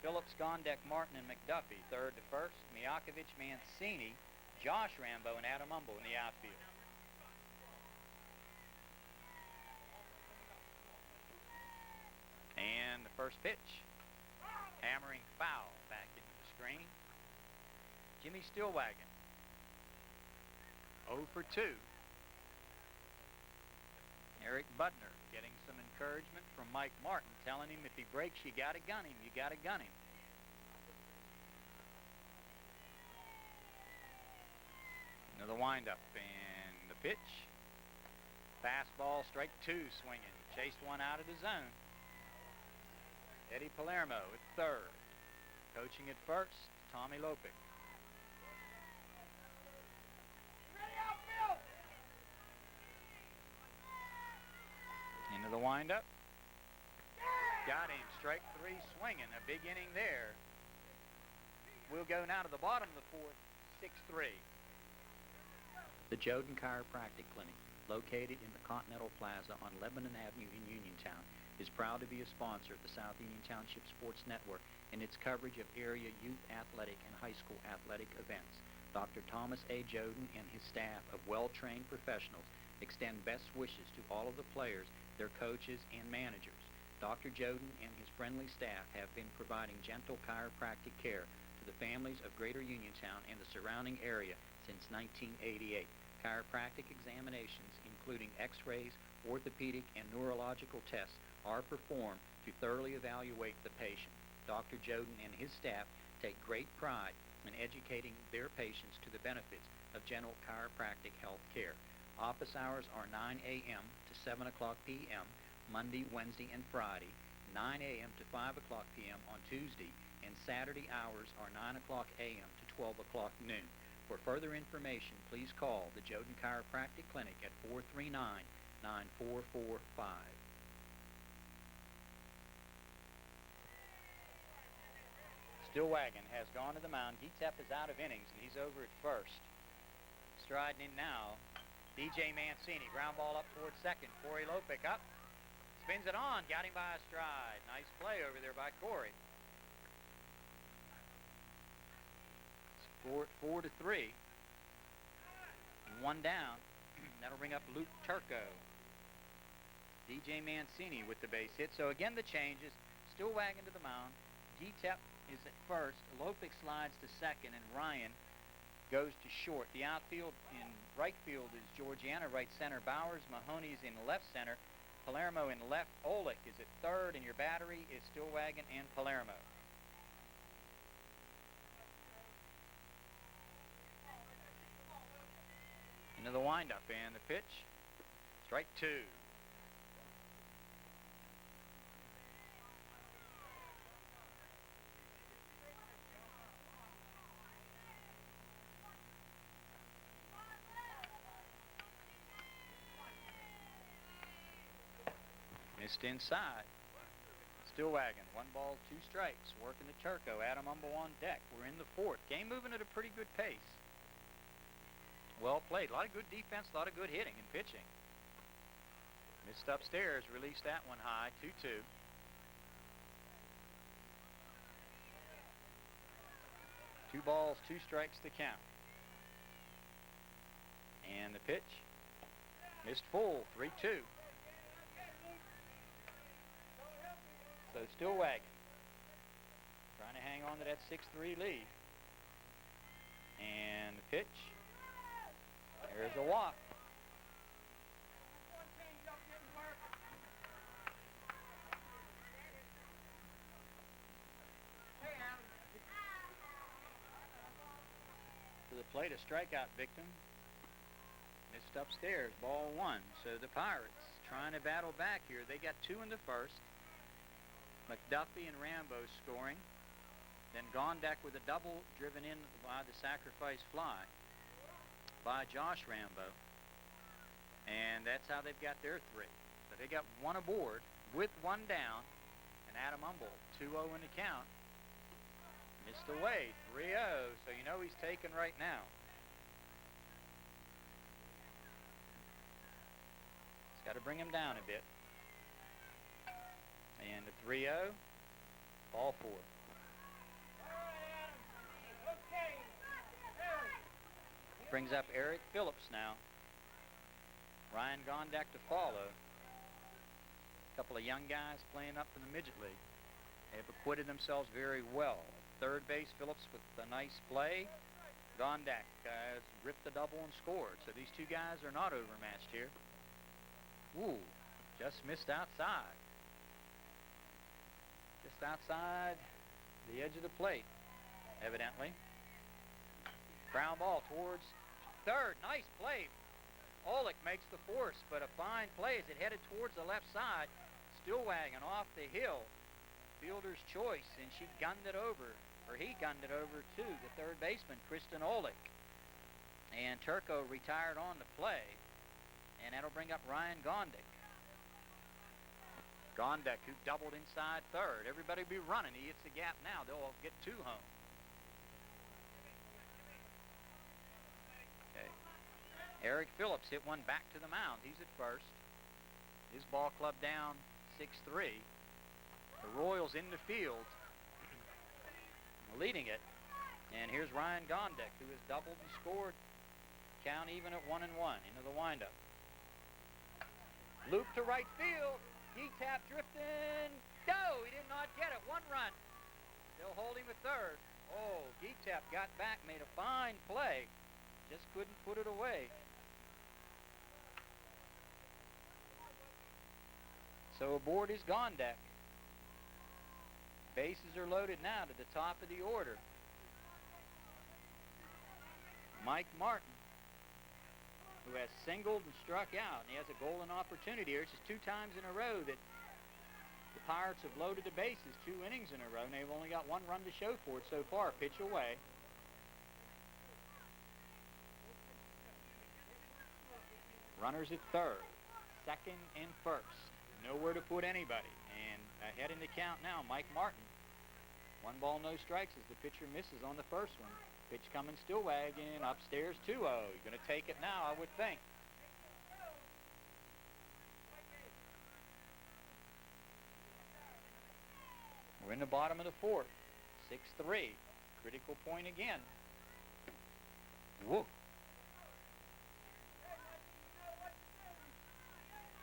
S3: Phillips, Gondek, Martin, and McDuffie, third to first. Miakovich, Mancini, Josh Rambo, and Adam Humble in the outfield. And the first pitch. Hammering foul back into the screen. Jimmy Stillwagon. 0 for 2. Eric Budner getting some encouragement from Mike Martin, telling him if he breaks, you got to gun him. You got to gun him. Into the windup and the pitch. Fastball, strike 2 swinging. Chased one out of the zone. Eddie Palermo at third. Coaching at first, Tommy Lopek. Into the windup. Got him. Strike 3 swinging. A big inning there. We'll go now to the bottom of the 4th, 6-3.
S1: The Joden Chiropractic Clinic, located in the Continental Plaza on Lebanon Avenue in Uniontown, is proud to be a sponsor of the South Union Township Sports Network in its coverage of area youth athletic and high school athletic events. Dr. Thomas A. Joden and his staff of well-trained professionals extend best wishes to all of the players, their coaches, and managers. Dr. Joden and his friendly staff have been providing gentle chiropractic care to the families of Greater Uniontown and the surrounding area since 1988. Chiropractic examinations, including x-rays, orthopedic, and neurological tests, are performed to thoroughly evaluate the patient. Dr. Joden and his staff take great pride in educating their patients to the benefits of gentle chiropractic health care. Office hours are 9 a.m. to 7 o'clock p.m. Monday, Wednesday, and Friday, 9 a.m. to 5 o'clock p.m. on Tuesday, and Saturday hours are 9 o'clock a.m. to 12 o'clock noon. For further information, please call the Joden Chiropractic Clinic at 439-9445.
S3: Stillwagon has gone to the mound. Gietep is out of innings, and he's over at first. Striding in now, DJ Mancini. Ground ball up towards second. Corey Lopick up. Spins it on. Got him by a stride. Nice play over there by Corey. It's 4-3. One down. That'll bring up Luke Turco. DJ Mancini with the base hit. So again, the changes. Stillwagon to the mound. Gietep is at first. Lopick slides to second, and Ryan goes to short. The outfield in right field is Georgiana, right center Bowers. Mahoney's in left center. Palermo in left. Olick is at third, and your battery is Stillwagon and Palermo. Into the windup and the pitch. Strike two. Missed inside. Stillwagon, 1 ball, 2 strikes. Working the Turco. Adam Humble on deck. We're in the fourth. Game moving at a pretty good pace. Well played. A lot of good defense, a lot of good hitting and pitching. Missed upstairs. Released that one high. 2-2. Two balls, 2 strikes to count. And the pitch. Missed full. 3-2. So Stillwagon trying to hang on to that 6-3 lead. And the pitch. There's a walk. To the plate, a strikeout victim. Missed upstairs, ball 1. So the Pirates trying to battle back here. They got 2 in the first. McDuffie and Rambo scoring. Then Gondek with a double driven in by the sacrifice fly by Josh Rambo. And that's how they've got their 3. So they got 1 aboard with 1 down. And Adam Humble, 2-0 in the count. Missed away, 3-0. So you know he's taken right now. It's got to bring him down a bit. And the 3-0, ball 4. Brings up Eric Phillips now. Ryan Gondek to follow. A couple of young guys playing up in the midget league. They've acquitted themselves very well. Third base, Phillips with a nice play. Gondek has ripped the double and scored. So these 2 guys are not overmatched here. Ooh, just missed outside. Just outside the edge of the plate, evidently. Ground ball towards third. Nice play. Olick makes the force, but a fine play as it headed towards the left side. Stillwagon off the hill. Fielder's choice, and she gunned it over, or he gunned it over to the third baseman, Kristen Olick. And Turco retired on the play, and that'll bring up Ryan Gondek. Gondek, who doubled inside third. Everybody will be running. He hits the gap now. They'll get 2 home. Okay.
S1: Eric Phillips hit one back to the mound. He's at first. His ball club down 6-3. The Royals in the field, leading it. And here's Ryan Gondek, who has doubled and scored. Count even at 1-1 into the windup. Loop to right field. G-tap drifting. No, he did not get it. 1 run. They'll hold him at third. Oh, G-tap got back, made a fine play. Just couldn't put it away. So aboard is Gondek. Bases are loaded now to the top of the order. Mike Martin, who has singled and struck out, and he has a golden opportunity here. It's just 2 times in a row that the Pirates have loaded the bases, 2 innings in a row, and they've only got 1 run to show for it so far. Pitch away. Runners at third, second, and first. Nowhere to put anybody. And ahead in the count now, Mike Martin. 1 ball, no strikes as the pitcher misses on the first one. Pitch coming, still wagging, upstairs 2-0. You're going to take it now, I would think. We're in the bottom of the 4th. 6-3. Critical point again. Whoa.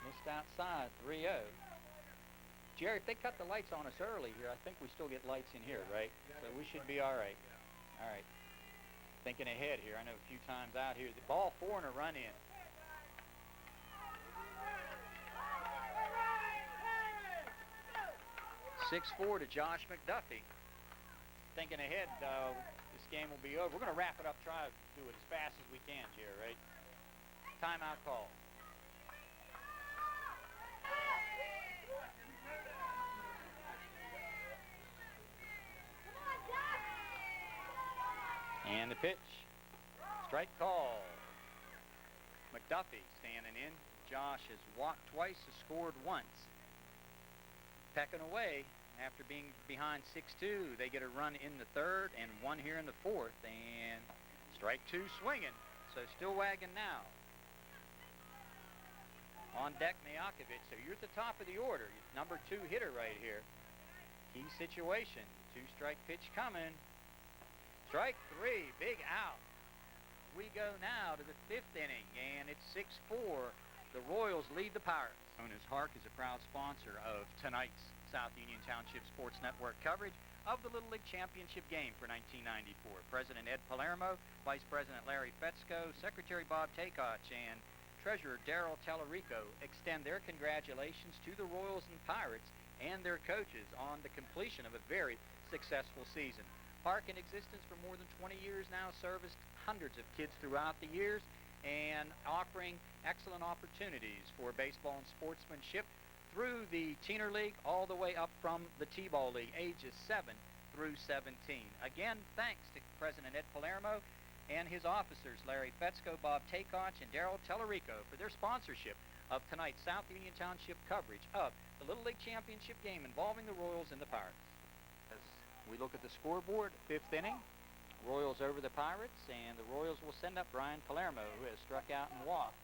S1: Missed outside, 3-0. Jerry, if they cut the lights on us early here, I think we still get lights in here, right? So we should be all right. All right. Thinking ahead here. I know a few times out here. The ball 4 and a run in. (6-4) to Josh McDuffie. Thinking ahead, this game will be over. We're going to wrap it up, try to do it as fast as we can, Jerry, right? Timeout call. And the pitch. Strike call. McDuffie standing in. Josh has walked twice, has scored once. Pecking away after being behind 6-2. They get a run in the 3rd and 1 here in the 4th. And strike 2 swinging. So still wagging now. On deck, Mayakovich. So you're at the top of the order. Number 2 hitter right here. Key situation. 2-strike pitch coming. Strike 3, big out. We go now to the 5th inning, and it's 6-4. The Royals lead the Pirates. Known as HARC is a proud sponsor of tonight's South Union Township Sports Network coverage of the Little League Championship game for 1994. President Ed Palermo, Vice President Larry Fetzko, Secretary Bob Takoch, and Treasurer Darrell Tellerico extend their congratulations to the Royals and Pirates and their coaches on the completion of a very successful season. HARC in existence for more than 20 years now, serviced hundreds of kids throughout the years and offering excellent opportunities for baseball and sportsmanship through the Teener League all the way up from the T-Ball League, ages 7 through 17. Again, thanks to President Ed Palermo and his officers, Larry Fetzko, Bob Takoch, and Darrell Tellerico, for their sponsorship of tonight's South Union Township coverage of the Little League Championship game involving the Royals and the Pirates. We look at the scoreboard, 5th inning, Royals over the Pirates, and the Royals will send up Brian Palermo, who has struck out and walked.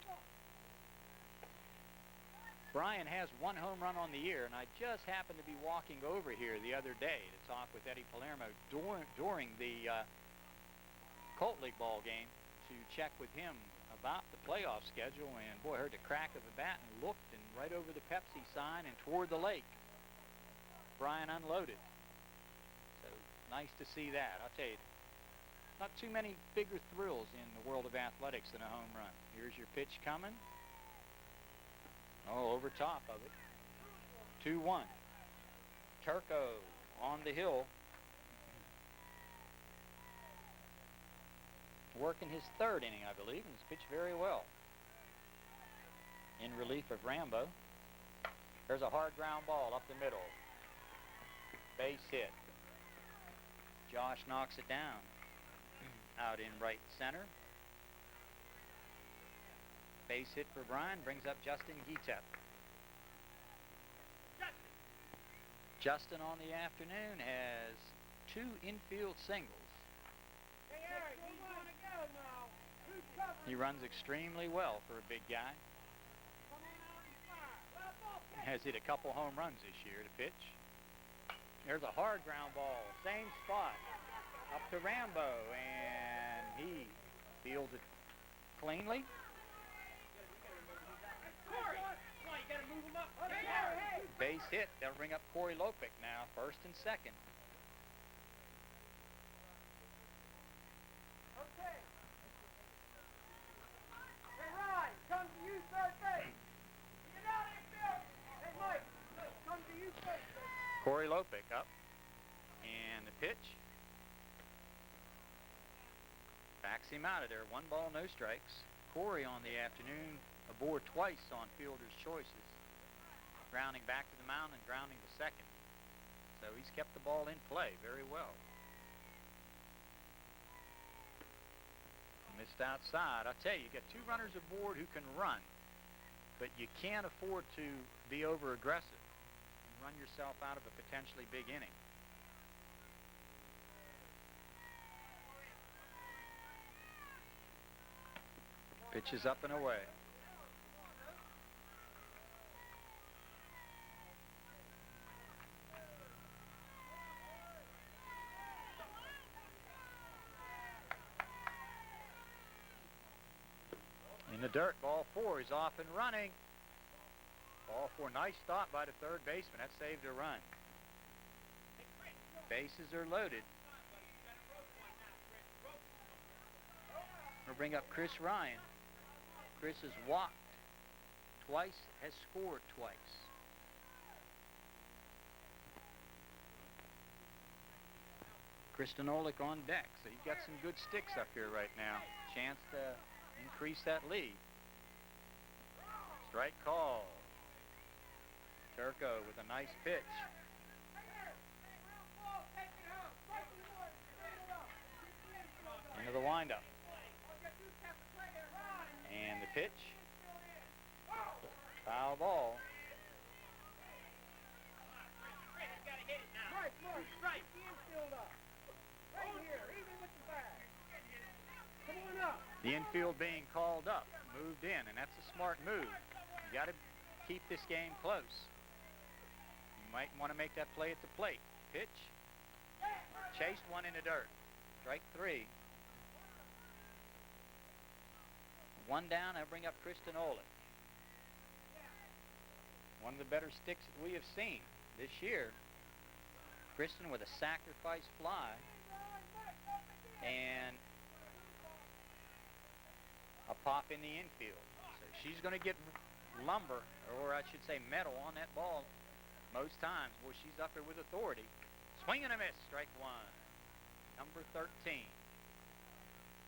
S1: Brian has 1 home run on the year, and I just happened to be walking over here the other day to talk with Eddie Palermo during the Colt League ball game to check with him about the playoff schedule, and boy, I heard the crack of the bat and looked, and right over the Pepsi sign and toward the lake, Brian unloaded. Nice to see that. I'll tell you, not too many bigger thrills in the world of athletics than a home run. Here's your pitch coming. Oh, over top of it. 2-1. Turco on the hill. Working his 3rd inning, I believe, and has pitched very well. In relief of Rambo. There's a hard ground ball up the middle. Base hit. Josh knocks it down. Out in right center. Base hit for Brian, brings up Justin Gitep. Justin on the afternoon has 2 infield singles. He runs extremely well for a big guy. Has hit a couple home runs this year to pitch. There's a hard ground ball, same spot, up to Rambo, and he fields it cleanly. Base hit. That'll bring up Corey Lopick now, first and second.
S5: Okay. Hey, Ryan, come to you, third base. Get out of here, Bill. Hey, Mike, come to you, third base.
S1: Corey Lopick up. And the pitch. Backs him out of there. 1 ball, no strikes. Corey on the afternoon aboard twice on fielder's choices. Grounding back to the mound and grounding to second. So he's kept the ball in play very well. Missed outside. I'll tell you, you got 2 runners aboard who can run, but you can't afford to be over aggressive and run yourself out of a potentially big inning. Pitch is up and away. In the dirt, ball 4 is off and running. Ball 4, nice stop by the third baseman. That saved a run. Bases are loaded. We'll bring up Chris Ryan. Chris has walked twice, has scored twice. Kristen Olick on deck, so you've got some good sticks up here right now. Chance to increase that lead. Strike call. Turco with a nice pitch. Into the windup. And the pitch. Foul ball.
S5: Right, the infield up. Right here, even with the bag. Come on up.
S1: The infield being called up, moved in, and that's a smart move. You got to keep this game close. You might want to make that play at the plate. Pitch. Chased one in the dirt. Strike 3. 1 down. I'll bring up Kristen Olick. One of the better sticks that we have seen this year. Kristen with a sacrifice fly and a pop in the infield. So she's going to get lumber, or I should say metal, on that ball most times. Boy, she's up there with authority. Swing and a miss, strike 1. Number 13.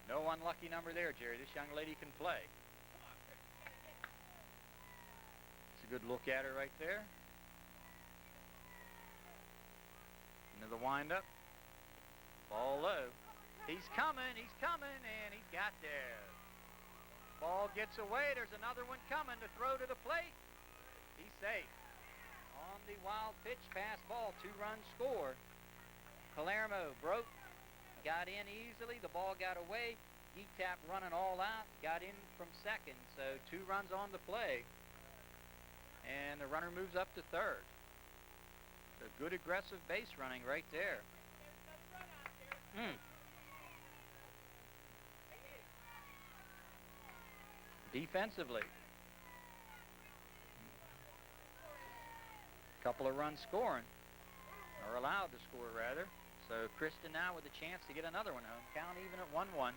S1: No unlucky number there, Jerry. This young lady can play. It's a good look at her right there. Into the windup. Ball low. He's coming, and he's got there. Ball gets away. There's another one coming to throw to the plate. He's safe. On the wild pitch pass ball, 2-run score. Palermo broke, got in easily. The ball got away. Getap running all out, got in from second. So 2 runs on the play. And the runner moves up to third. So good aggressive base running right there. Defensively. Couple of runs scoring, or allowed to score rather. So Kristen now with a chance to get another one home. Count even at 1-1.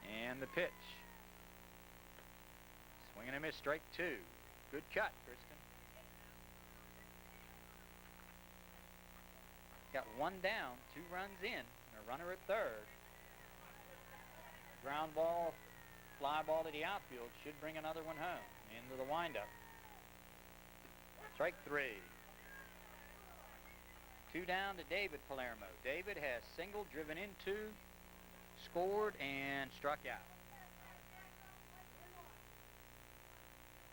S1: And the pitch. Swing and a miss, strike 2. Good cut, Kristen. Got 1 down, 2 runs in, and a runner at third. Ground ball, fly ball to the outfield should bring another one home. Into the windup. Strike 3. 2 down to David Palermo. David has singled, driven into, scored, and struck out.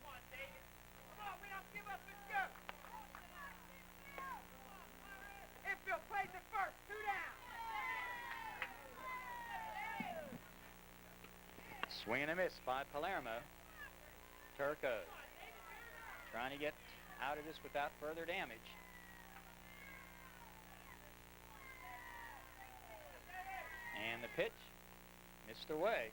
S5: Come on, David. Come on, we don't give up. Let's go. Infield plays it first. 2 down.
S1: Swing and a miss by Palermo. Turco trying to get out of this without further damage. And the pitch missed away.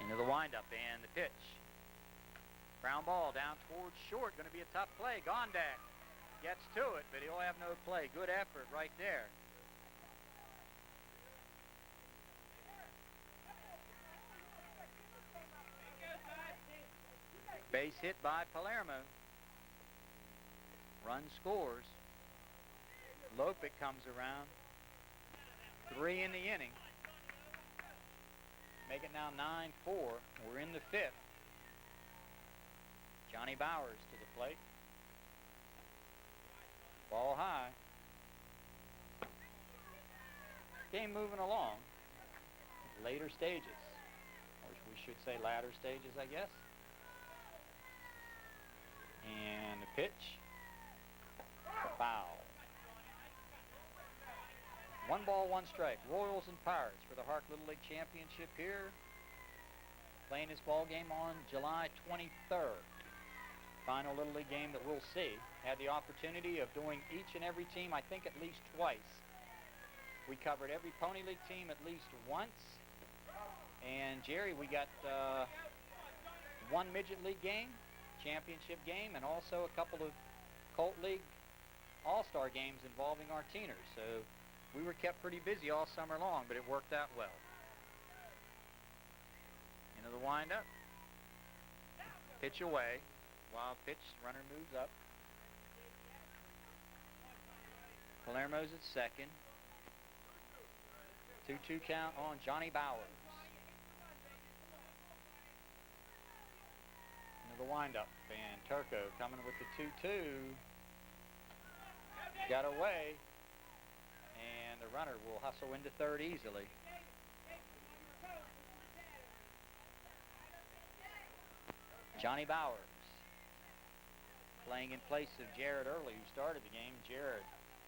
S1: Into the windup and the pitch. Ground ball down towards short. Going to be a tough play. Gondak gets to it, but he'll have no play. Good effort right there. Base hit by Palermo. Run scores. Lopik comes around. 3 in the inning. Make it now 9-4. We're in the 5th. Johnny Bowers to the plate. Ball high. Game moving along. Later stages. Or we should say latter stages, I guess. And the pitch. Foul. 1 ball, 1 strike. Royals and Pirates for the HARC Little League Championship here. Playing this ball game on July 23rd. Final Little League game that we'll see. Had the opportunity of doing each and every team, I think, at least twice. We covered every Pony League team at least once. And Jerry, we got 1 Midget League game, championship game, and also a couple of Colt League All-Star games involving our teeners. So we were kept pretty busy all summer long, but it worked out well. Into the windup. Pitch away. Wild pitch. Runner moves up. Palermo's at second. 2-2 count on Johnny Bowers. Into the windup. And Turco coming with the 2-2. Got away. And the runner will hustle into third easily. Johnny Bowers playing in place of Jared Early, who started the game. Jared,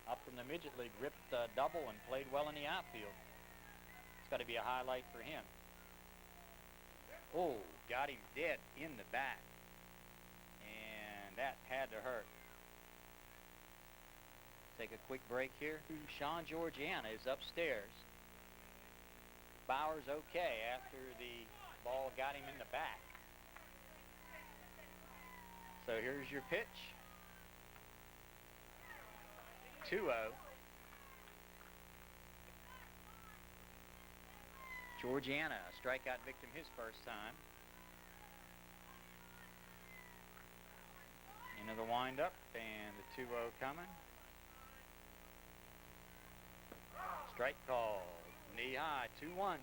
S1: up from the Midget League, ripped a double and played well in the outfield. It's got to be a highlight for him. Oh, got him dead in the back. And that had to hurt. Take a quick break here. Sean Georgiana is upstairs. Bowers okay after the ball got him in the back. So here's your pitch. 2-0. Georgiana, a strikeout victim his first time. Into the windup, and the 2-0 coming. Strike call. Knee high, 2-1.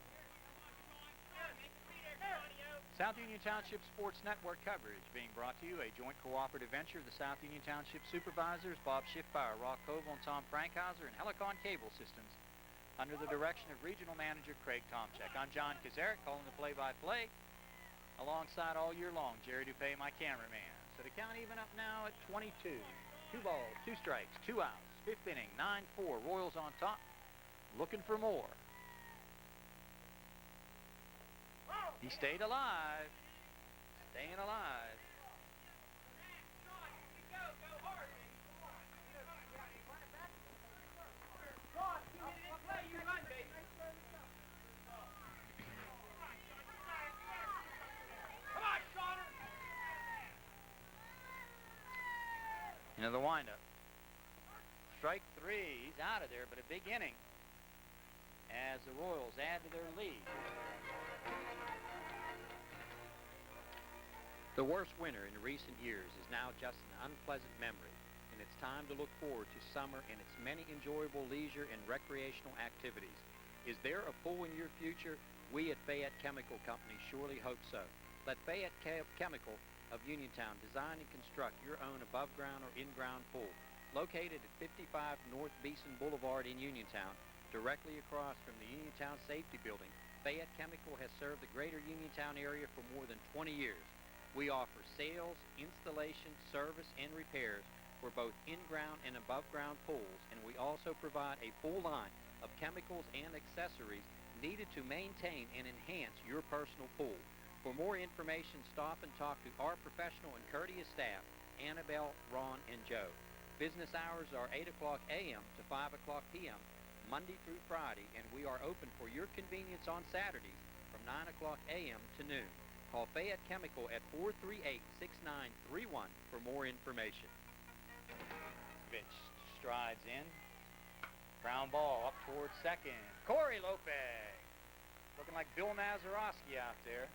S1: South Union Township Sports Network coverage being brought to you, a joint cooperative venture of the South Union Township Supervisors, Bob Schiffbauer, Rock Koval, and Tom Frankhauser, and Helicon Cable Systems, under the direction of Regional Manager Craig Tomczyk. I'm John Kazarek, calling the play-by-play, alongside all year long, Jerry Dupay, my cameraman. So the count even up now at 22. 2 balls, 2 strikes, 2 outs. 5th inning, 9-4. Royals on top, looking for more. He stayed alive. Staying alive. Into the windup. Strike 3. He's out of there, but a big inning as the Royals add to their lead.
S3: The worst winter in recent years is now just an unpleasant memory, and it's time to look forward to summer and its many enjoyable leisure and recreational activities. Is there a pool in your future? We at Fayette Chemical Company surely hope so. Let Fayette Chemical of Uniontown design and construct your own above-ground or in-ground pool. Located at 55 North Beeson Boulevard in Uniontown, directly across from the Uniontown Safety Building, Fayette Chemical has served the greater Uniontown area for more than 20 years. We offer sales, installation, service, and repairs for both in-ground and above-ground pools, and we also provide a full line of chemicals and accessories needed to maintain and enhance your personal pool. For more information, stop and talk to our professional and courteous staff, Annabelle, Ron, and Joe. Business hours are 8 o'clock a.m. to 5 o'clock p.m., Monday through Friday, and we are open for your convenience on Saturdays from 9 o'clock a.m. to noon. Call Fayette Chemical at 438-6931 for more information. Pitch strides in. Ground ball up towards second. Corey Lopez. Looking like Bill Mazeroski out there.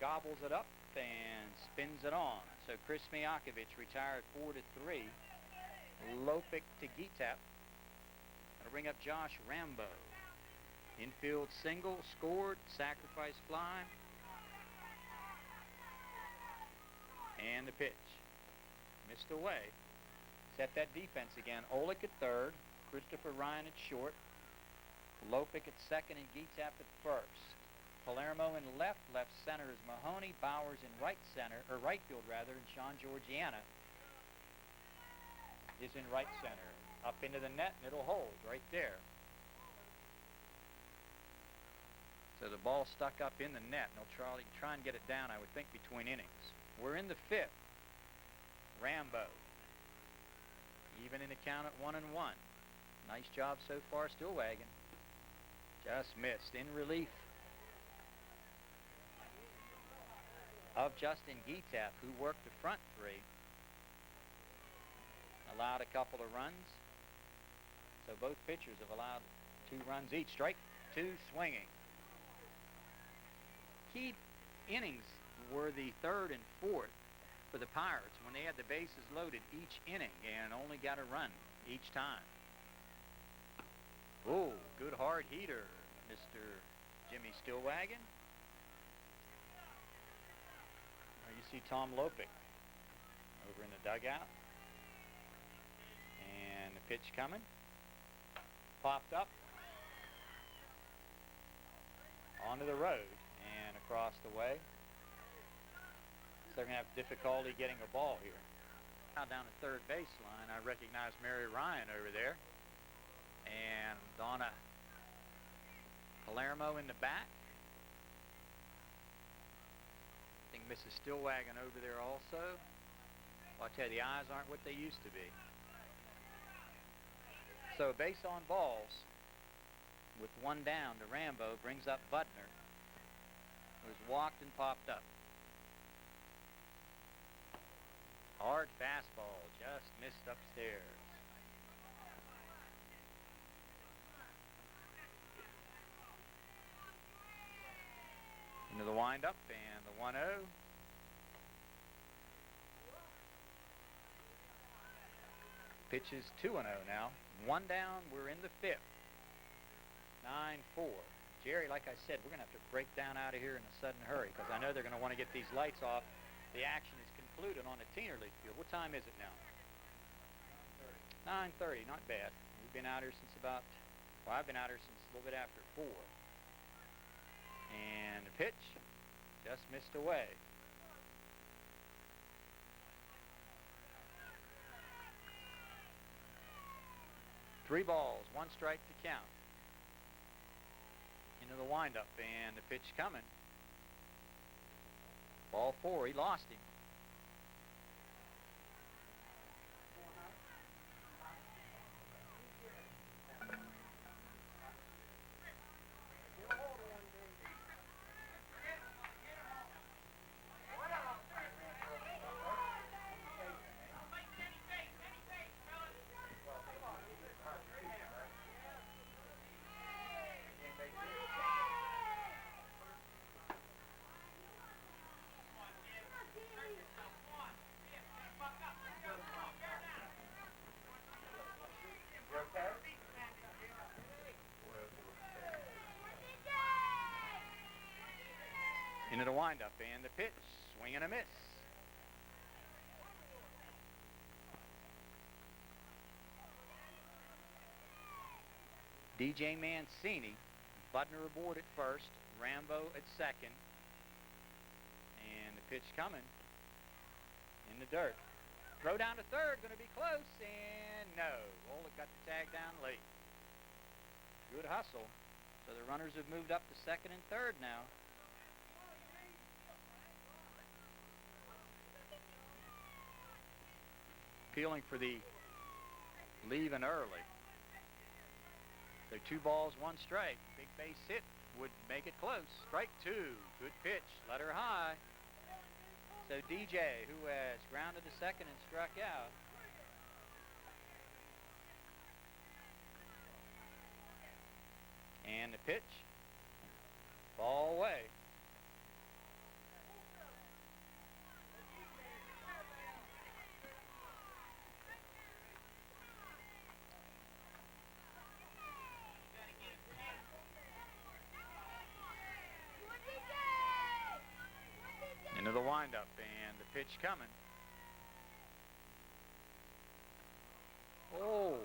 S3: Gobbles it up and spins it on. So Chris Miakovich retired 4-3. Lopik to Gitap. That'll bring up Josh Rambo. Infield single, scored, sacrifice fly. And the pitch. Missed away. Set that defense again. Olick at third. Christopher Ryan at short. Lopik at second and Gitap at first. Palermo in left. Left center is Mahoney. Bowers in right center, or right field rather, and Sean Georgiana is in right center. Up into the net, and it'll hold right there. So the ball stuck up in the net, and they'll try and get it down, I would think, between innings. We're in the fifth. Rambo. Even in the count at 1-1. Nice job so far, Stillwagon. Just missed. In relief of Justin Gitap, who worked the front three. Allowed a couple of runs. So both pitchers have allowed 2 runs each. Strike 2 swinging. Key innings were the third and fourth for the Pirates when they had the bases loaded each inning and only got a run each time. Oh, good hard heater, Mr. Jimmy Stillwagon. There you see Tom Lopik over in the dugout. And the pitch coming. Popped up. Onto the road and across the way. So they're going to have difficulty getting a ball here. Now down the third baseline, I recognize Mary Ryan over there. And Donna Palermo in the back. I think Mrs. Stillwagon over there also. Well, I tell you, the eyes aren't what they used to be. So base on balls with 1 down to Rambo brings up Butner, who's walked and popped up. Hard fastball, just missed upstairs. Into the windup and the 1-0. Pitches 2-0 now. 1 down, we're in the fifth. 9-4. Jerry, like I said, we're going to have to break down out of here in a sudden hurry because I know they're going to want to get these lights off. The action is concluded on the Teener League field. What time is it now? 9:30, not bad. We've been out here since about, well, I've been out here since a little bit after 4. And the pitch just missed away. Three balls, 1 strike to count. Into the windup and the pitch coming. Ball 4, he lost him. Into the windup and the pitch, swing and a miss. DJ Mancini, Butner aboard at first, Rambo at second, and the pitch coming. In the dirt. Throw down to third, going to be close, and no. Olick got the tag down late. Good hustle. So the runners have moved up to second and third now. Appealing for the leaving early. So 2 balls, 1 strike. Big base hit would make it close. Strike 2. Good pitch. Let her high. So DJ, who has grounded to second and struck out. And the pitch. Ball away. Into the windup, and the pitch coming. Oh,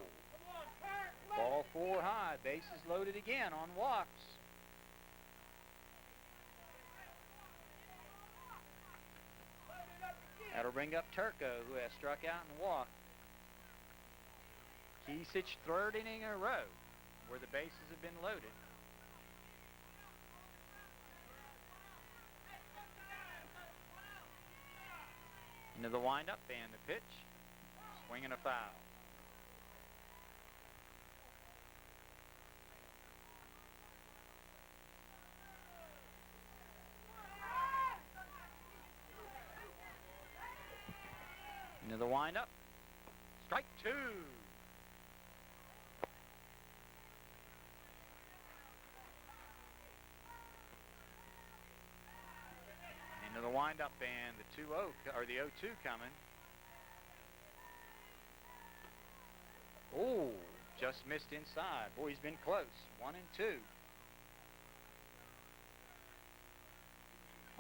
S3: ball 4 high, bases loaded again on walks. That'll bring up Turco, who has struck out and walked. Kesich, 3rd inning in a row where the bases have been loaded. Into the windup and the pitch. Swing and a foul. Into the windup. Strike 2. Into the windup and the 2-0 or the 0-2 coming. Oh, just missed inside. Boy, he's been close. 1 and 2.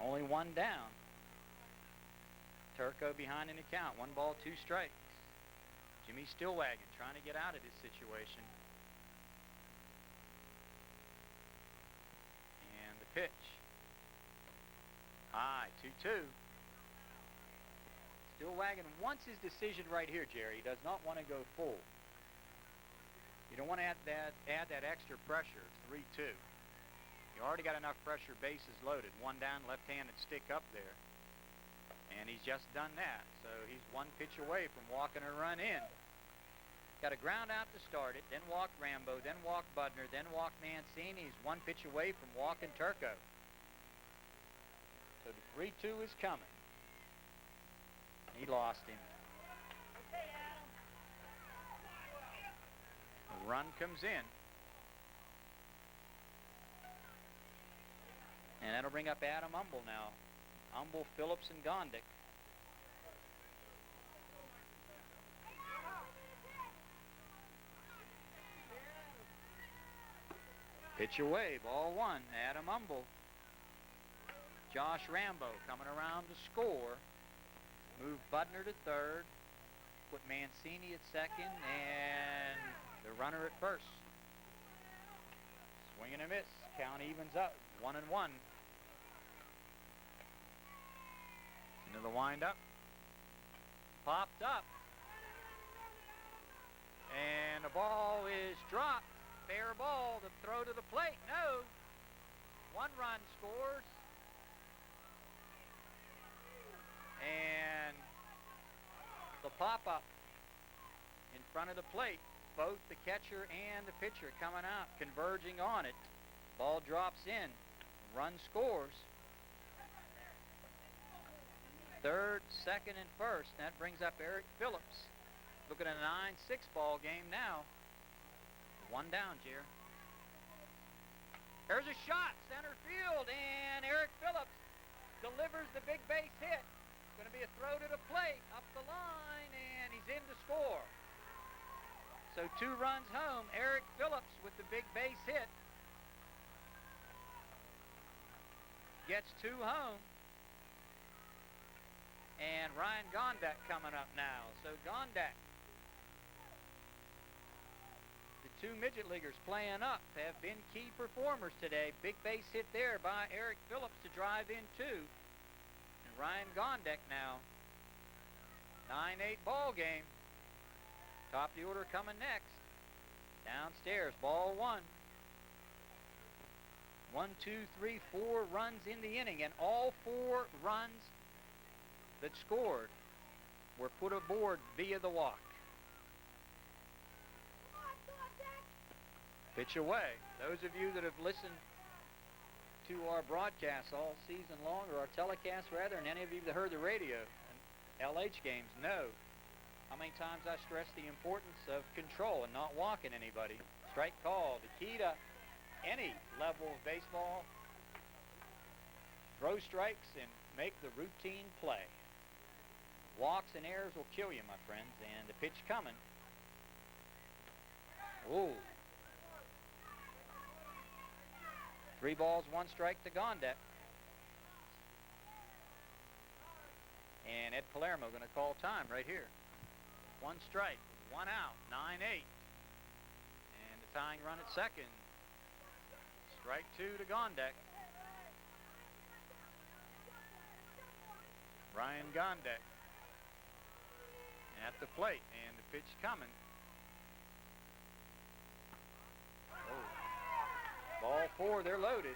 S3: Only 1 down. Turco behind in the count. 1 ball, 2 strikes. Jimmy Stillwagon trying to get out of this situation. And the pitch. High, 2-2. Stillwagon wants his decision right here, Jerry. He does not want to go full. You don't want to add that extra pressure. It's 3-2. You already got enough pressure, bases loaded. 1 down, left-handed stick up there. And he's just done that. So he's 1 pitch away from walking a run in. Got a ground out to start it, then walked Rambo, then walked Budner, then walked Mancini. He's 1 pitch away from walking Turco. So the 3-2 is coming. He lost him. A run comes in. And that'll bring up Adam Humble now. Humble, Phillips, and Gondik. Pitch away, ball 1, Adam Humble. Josh Rambo coming around to score. Move Budner to third. Put Mancini at second, and the runner at first. Swing and a miss. Count evens up, 1 and 1. Into the windup. Popped up. And the ball is dropped. Fair ball. The throw to the plate. No. 1 run scores. And the pop-up in front of the plate. Both the catcher and the pitcher coming out, converging on it. Ball drops in. Run scores. 3rd, 2nd, and 1st. That brings up Eric Phillips. Looking at a 9-6 ball game now. 1 down, Jer. There's a shot, center field, and Eric Phillips delivers the big base hit. Going to be a throw to the plate, up the line, and he's in to score. So 2 runs home. Eric Phillips with the big base hit. Gets 2 home. And Ryan Gondak coming up now. So Gondak, the 2 midget leaguers playing up, have been key performers today. Big base hit there by Eric Phillips to drive in 2. And Ryan Gondek now. 9-8 ball game. Top of the order coming next. Downstairs, ball one. 1, 2, 3, 4 runs in the inning, and all 4 runs that scored were put aboard via the walk. Pitch away. Those of you that have listened to our broadcasts all season long, or our telecasts rather, and any of you that heard the radio and LH games know how many times I stress the importance of control and not walking anybody. Strike call. The key to any level of baseball: throw strikes and make the routine play. Walks and errors will kill you, my friends. And the pitch coming. Ooh. 3 balls, 1 strike to Gondek. And Ed Palermo going to call time right here. 1 strike, 1 out, 9-8. And the tying run at second. Strike 2 to Gondek. Ryan Gondek at the plate, and the pitch coming. Oh. Ball 4, they're loaded.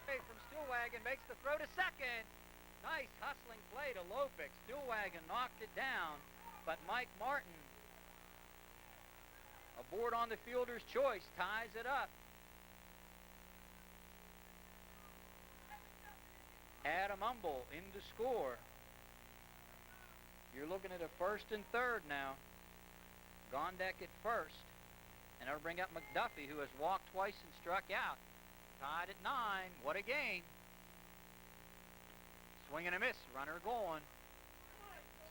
S3: From Stillwagon makes the throw to second. Nice hustling play to Lopik. Stillwagon knocked it down, but Mike Martin, aboard on the fielder's choice, ties it up. Adam Humble in to score. You're looking at a first and third now. Gondek at first. And that'll bring up McDuffie, who has walked twice and struck out. Tied at 9. What a game. Swing and a miss. Runner going.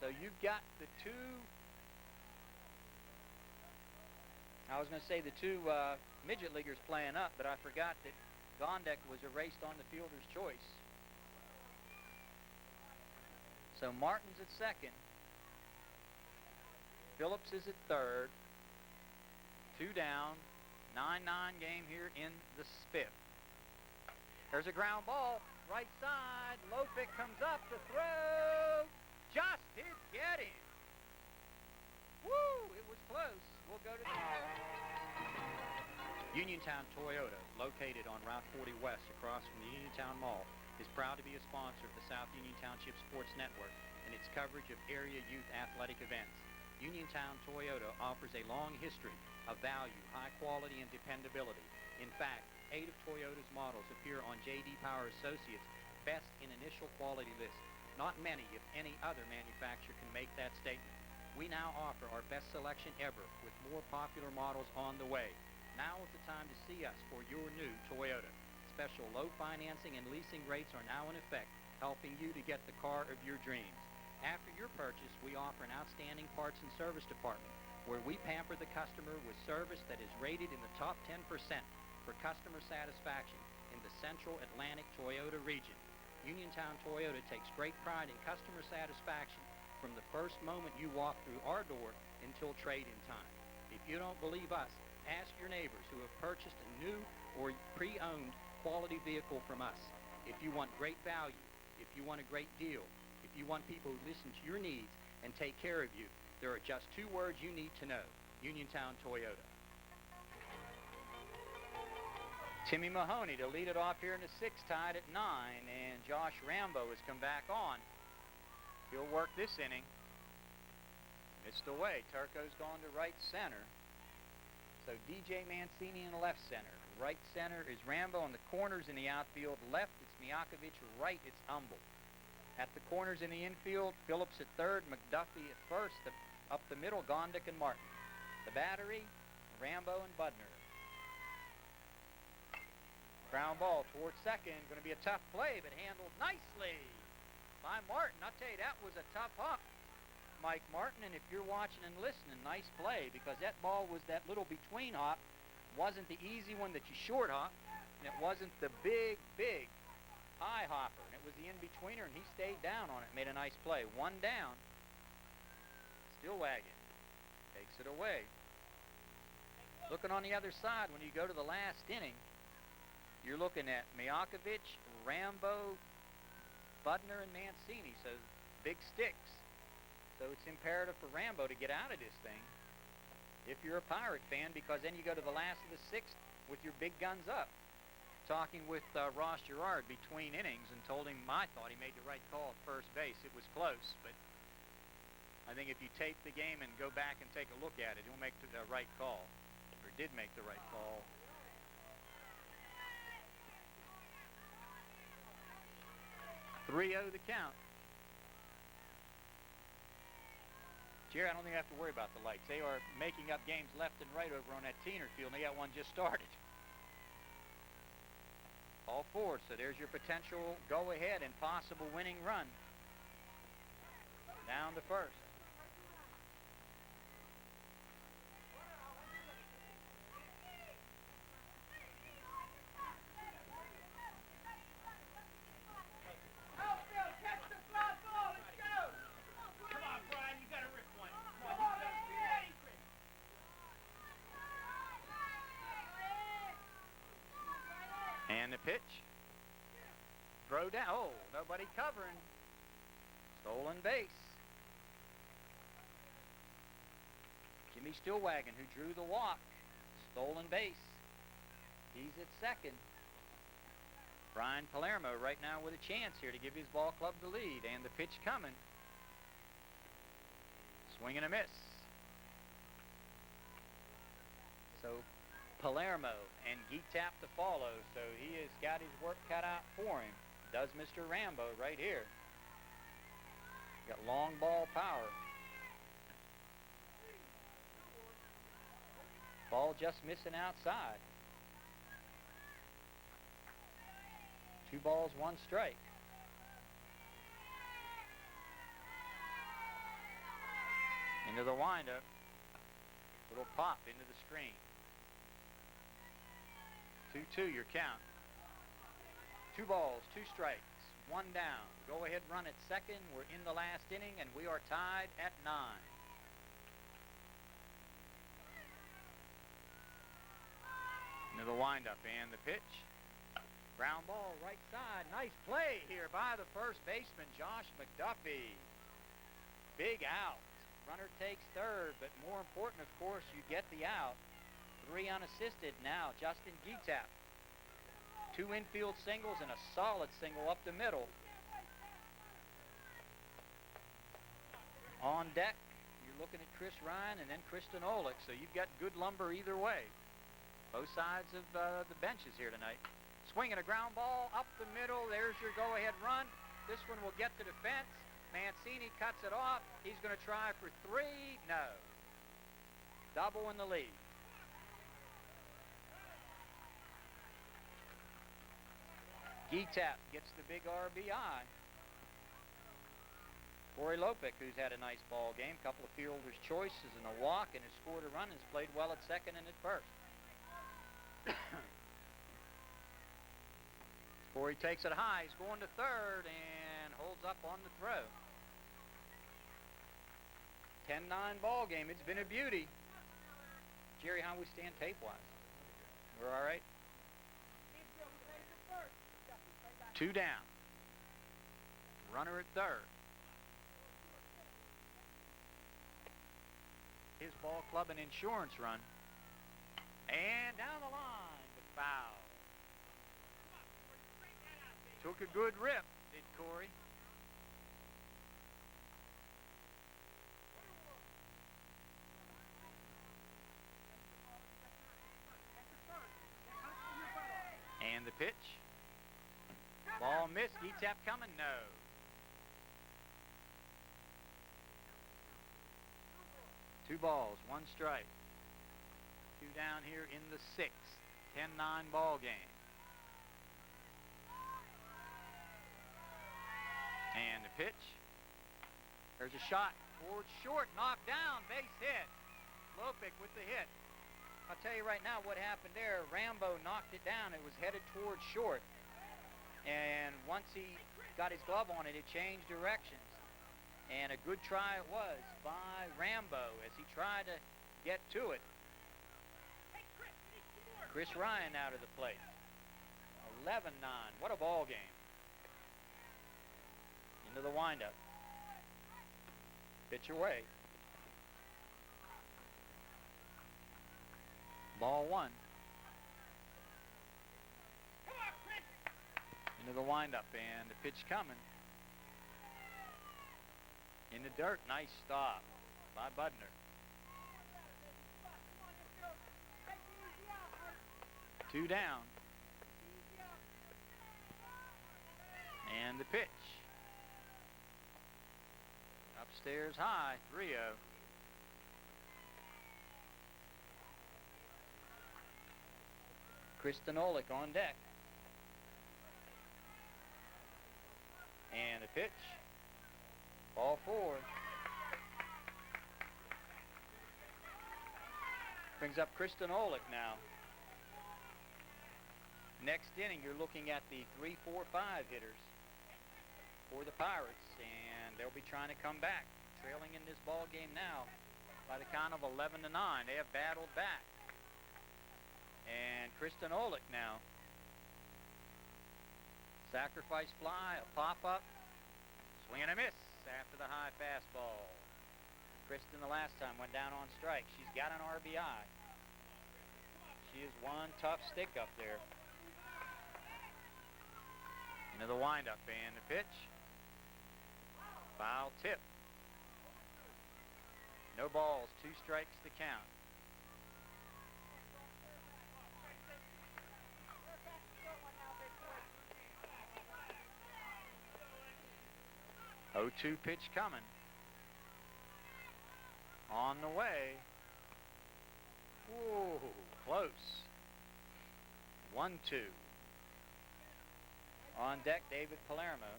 S3: So you've got the two, I was going to say the two midget leaguers playing up, but I forgot that Gondek was erased on the fielder's choice. So Martin's at second. Phillips is at third. 2 down. 9-9 game here in the fifth. There's a ground ball. Right side. Lopik comes up to throw. Just did get him. Woo! It was close. We'll go to the
S1: Uniontown Toyota, located on Route 40 West across from the Uniontown Mall, is proud to be a sponsor of the South Union Township Sports Network and its coverage of area youth athletic events. Uniontown Toyota offers a long history of value, high quality, and dependability. In fact, 8 of Toyota's models appear on J.D. Power Associates' Best in Initial Quality list. Not many, if any, other manufacturer can make that statement. We now offer our best selection ever, with more popular models on the way. Now is the time to see us for your new Toyota. Special low financing and leasing rates are now in effect, helping you to get the car of your dreams. After your purchase, we offer an outstanding parts and service department, where we pamper the customer with service that is rated in the top 10% for customer satisfaction in the Central Atlantic Toyota region. Uniontown Toyota takes great pride in customer satisfaction from the first moment you walk through our door until trade-in time. If you don't believe us, ask your neighbors who have purchased a new or pre-owned quality vehicle from us. If you want great value, if you want a great deal, if you want people who listen to your needs and take care of you, there are just 2 words you need to know: Uniontown Toyota. Timmy Mahoney to lead it off here in the 6th, tied at 9, and Josh Rambo has come back on. He'll work this inning. Missed away. Turco's gone to right center. So DJ Mancini in left center. Right center is Rambo, and the corners in the outfield. Left, it's Mijakovic. Right, it's Humble. At the corners in the infield, Phillips at third, McDuffie at first. Up the middle, Gondek and Martin. The battery, Rambo and Budner. Ground ball towards second. Going to be a tough play, but handled nicely by Martin. I'll tell you, that was a tough hop, Mike Martin. And if you're watching and listening, nice play, because that ball was that little between hop. Wasn't the easy one that you short hop, and it wasn't the big, big high hopper. And it was the in-betweener, and he stayed down on it. Made a nice play. 1 down. Stillwagon takes it away. Looking on the other side, when you go to the last inning, you're looking at Mijakovic, Rambo, Budner, and Mancini, so big sticks. So it's imperative for Rambo to get out of this thing if you're a Pirate fan, because then you go to the last of the sixth with your big guns up. Talking with Ross Gerard between innings and told him I thought he made the right call at first base. It was close, but I think if you tape the game and go back and take a look at it, he'll make the right call, or did make the right call. .3-0 the count. Jerry, I don't think I have to worry about the lights. They are making up games left and right over on that Teener field, and they got one just started. All four, so there's your potential go-ahead and possible winning run. Down to first.
S5: Outfield, catch the fly ball. Let's go.
S4: Come on, Brian, you got to rip one.
S5: Come on, let's be angry.
S1: And the pitch. Throw down. Oh, nobody covering. Stolen base. Jimmy Stillwagon, who drew the walk. Stolen base. He's at second. Brian Palermo right now with a chance here to give his ball club the lead. And the pitch coming. Swing and a miss. So Palermo and Gitap to follow, so he has got his work cut out for him. Does Mr. Rambo right here. Got long ball power. Ball just missing outside. 2 balls, 1 strike. Into the windup. Little pop into the screen. 2-2 your count. 2 balls, 2 strikes, 1 down. Go ahead run at second. We're in the last inning and we are tied at 9. Into the windup and the pitch. Ground ball right side. Nice play here by the first baseman, Josh McDuffie. Big out. Runner takes third, but more important, of course, you get the out. 3 unassisted now. Justin Gitap. 2 infield singles and a solid single up the middle. On deck, you're looking at Chris Ryan and then Kristen Olick, so you've got good lumber either way. Both sides of the benches here tonight. Swinging a ground ball up the middle. There's your go-ahead run. This one will get to the fence. Mancini cuts it off. He's going to try for 3. No. Double in the lead. Gitap gets the big RBI. Corey Lopek, who's had a nice ball game, couple of fielder's choices and a walk, and has scored a run and has played well at second and at first. Corey takes it high. He's going to third and holds up on the throw. 10-9 ball game. It's been a beauty. Jerry, how we stand tape-wise? We're all right? 2 down. Runner at third. His ball club an insurance run. And down the line, but foul. Took a good rip, did Corey. And the pitch. Ball missed. Gitap coming? No. Two balls, 1 strike. 2 down here in the 6th. 10-9 ball game. And the pitch. There's a shot towards short. Knocked down. Base hit. Lopek with the hit. I'll tell you right now what happened there. Rambo knocked it down. It was headed towards short. And once he got his glove on it, it changed directions. And a good try it was by Rambo as he tried to get to it.
S3: Chris Ryan out of the plate. 11-9. What a ball game. Into the windup. Pitch away. Ball one. Into the windup, and the pitch coming. In the dirt. Nice stop by Budner. 2 down. And the pitch. Upstairs high, 3-0. Kristen Olick on deck. And the pitch. Ball 4. Brings up Kristen Olick now. Next inning, you're looking at the 3, 4, 5 hitters for the Pirates, and they'll be trying to come back. Trailing in this ball game now by the count of 11-9. They have battled back. And Kristen Olick now. Sacrifice fly, a pop-up, swing and a miss after the high fastball. Kristen the last time went down on strike. She's got an RBI. She is one tough stick up there. Into the windup, and the pitch. Foul tip. No balls, 2 strikes to count. Oh, 2 pitch coming. On the way. Whoa, close. 1-2. On deck, David Palermo.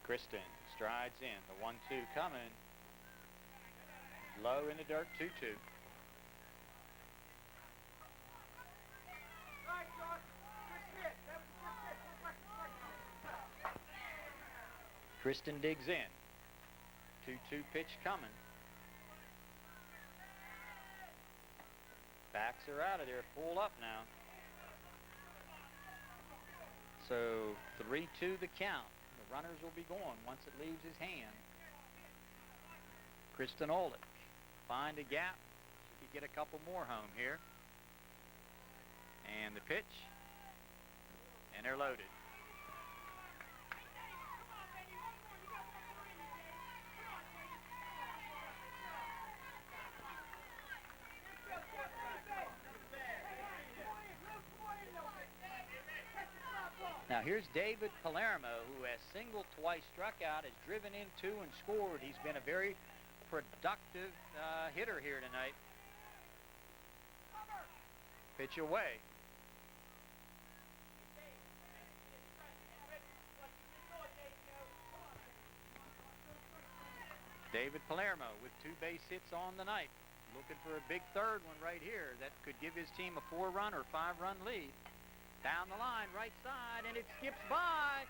S3: Kristen strides in. The 1-2 coming. Low in the dirt, 2-2. Kristen digs in. 2-2 pitch coming. Backs her out of there, full up now. So 3-2 the count. The runners will be going once it leaves his hand. Kristen Olick find a gap. She could get a couple more home here. And the pitch. And they're loaded. Now here's David Palermo, who has singled twice, struck out, has driven in 2 and scored. He's been a very productive hitter here tonight. Pitch away. David Palermo with 2 base hits on the night. Looking for a big third one right here. That could give his team a 4-run or 5-run lead. Down the line, right side, and it skips by.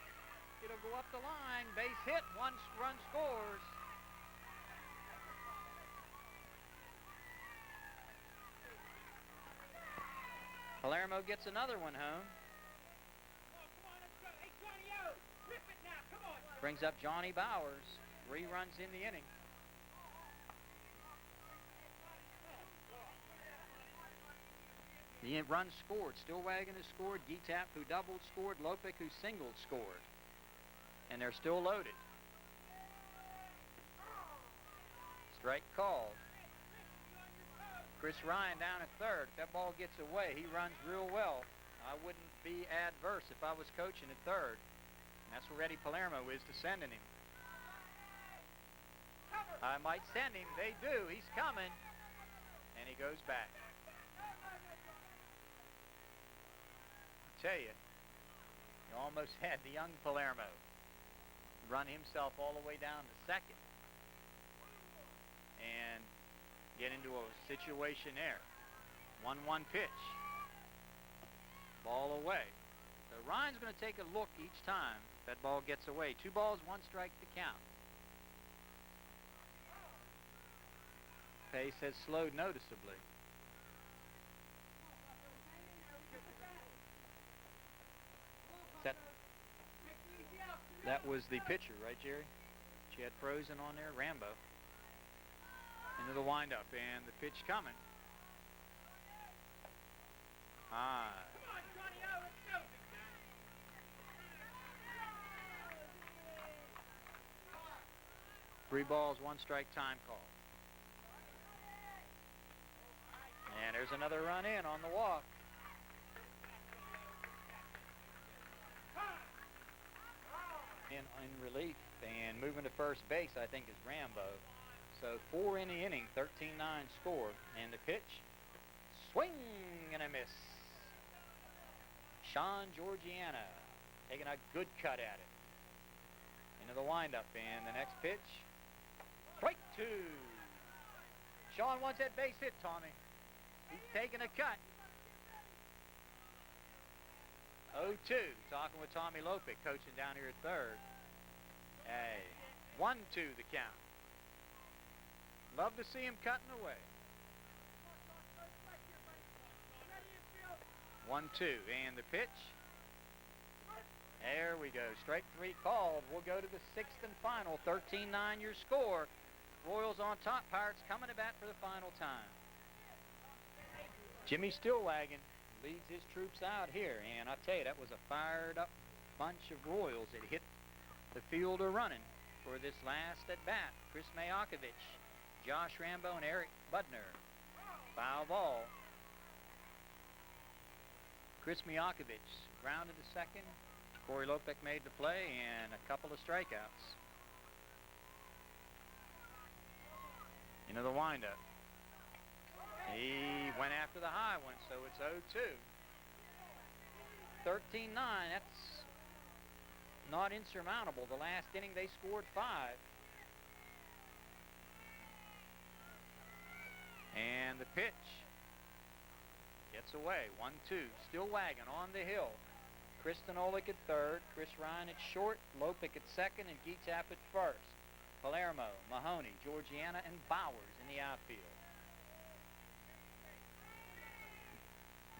S3: It'll go up the line. Base hit, 1 run scores. Palermo gets another one home. Brings up Johnny Bowers. 3 runs in the inning. The run scored. Stillwagon has scored. DTAP, who doubled, scored. Lopek, who singled, scored. And they're still loaded. Strike called. Chris Ryan down at third. If that ball gets away, he runs real well. I wouldn't be adverse if I was coaching at third. And that's where Eddie Palermo is to sending him. I might send him. They do. He's coming. And he goes back. Tell you, you almost had the young Palermo run himself all the way down to second and get into a situation there. 1-1 pitch. Ball away. So Ryan's going to take a look each time that ball gets away. 2 balls, 1 strike to count.
S1: Pace has slowed noticeably. That was the pitcher, right, Jerry? She had frozen on there, Rambo. Into the windup, and the pitch coming. High. 3 balls, 1 strike time call. And there's another run in on the walk. In relief, and moving to first base, I think, is Rambo. So 4 in the inning, 13-9 score, and the pitch, swing and a miss. Sean Georgiana taking a good cut at it. Into the windup, and the next pitch, strike 2. Sean wants that base hit, Tommy. He's taking a cut. 0-2, talking with Tommy Lopic, coaching down here at third. Hey, 1-2 the count. Love to see him cutting away. 1-2, and the pitch. There we go, strike 3 called. We'll go to the 6th and final, 13-9 your score. Royals on top, Pirates coming to bat for the final time. Jimmy Stillwagon leads his troops out here, and I tell you, that was a fired up bunch of Royals that hit the fielder running for this last at bat. Chris Mayakovich, Josh Rambo, and Eric Budner. Foul ball. Chris Mayakovich grounded to second. Corey Lopek made the play, and a couple of strikeouts. Into the windup. He went after the high one, so it's 0-2. 13-9, that's not insurmountable. The last inning they scored 5. And the pitch gets away, 1-2. Still wagging on the hill. Kristen Olick at third, Chris Ryan at short, Lopic at second, and Geetap at first. Palermo, Mahoney, Georgiana, and Bowers in the outfield.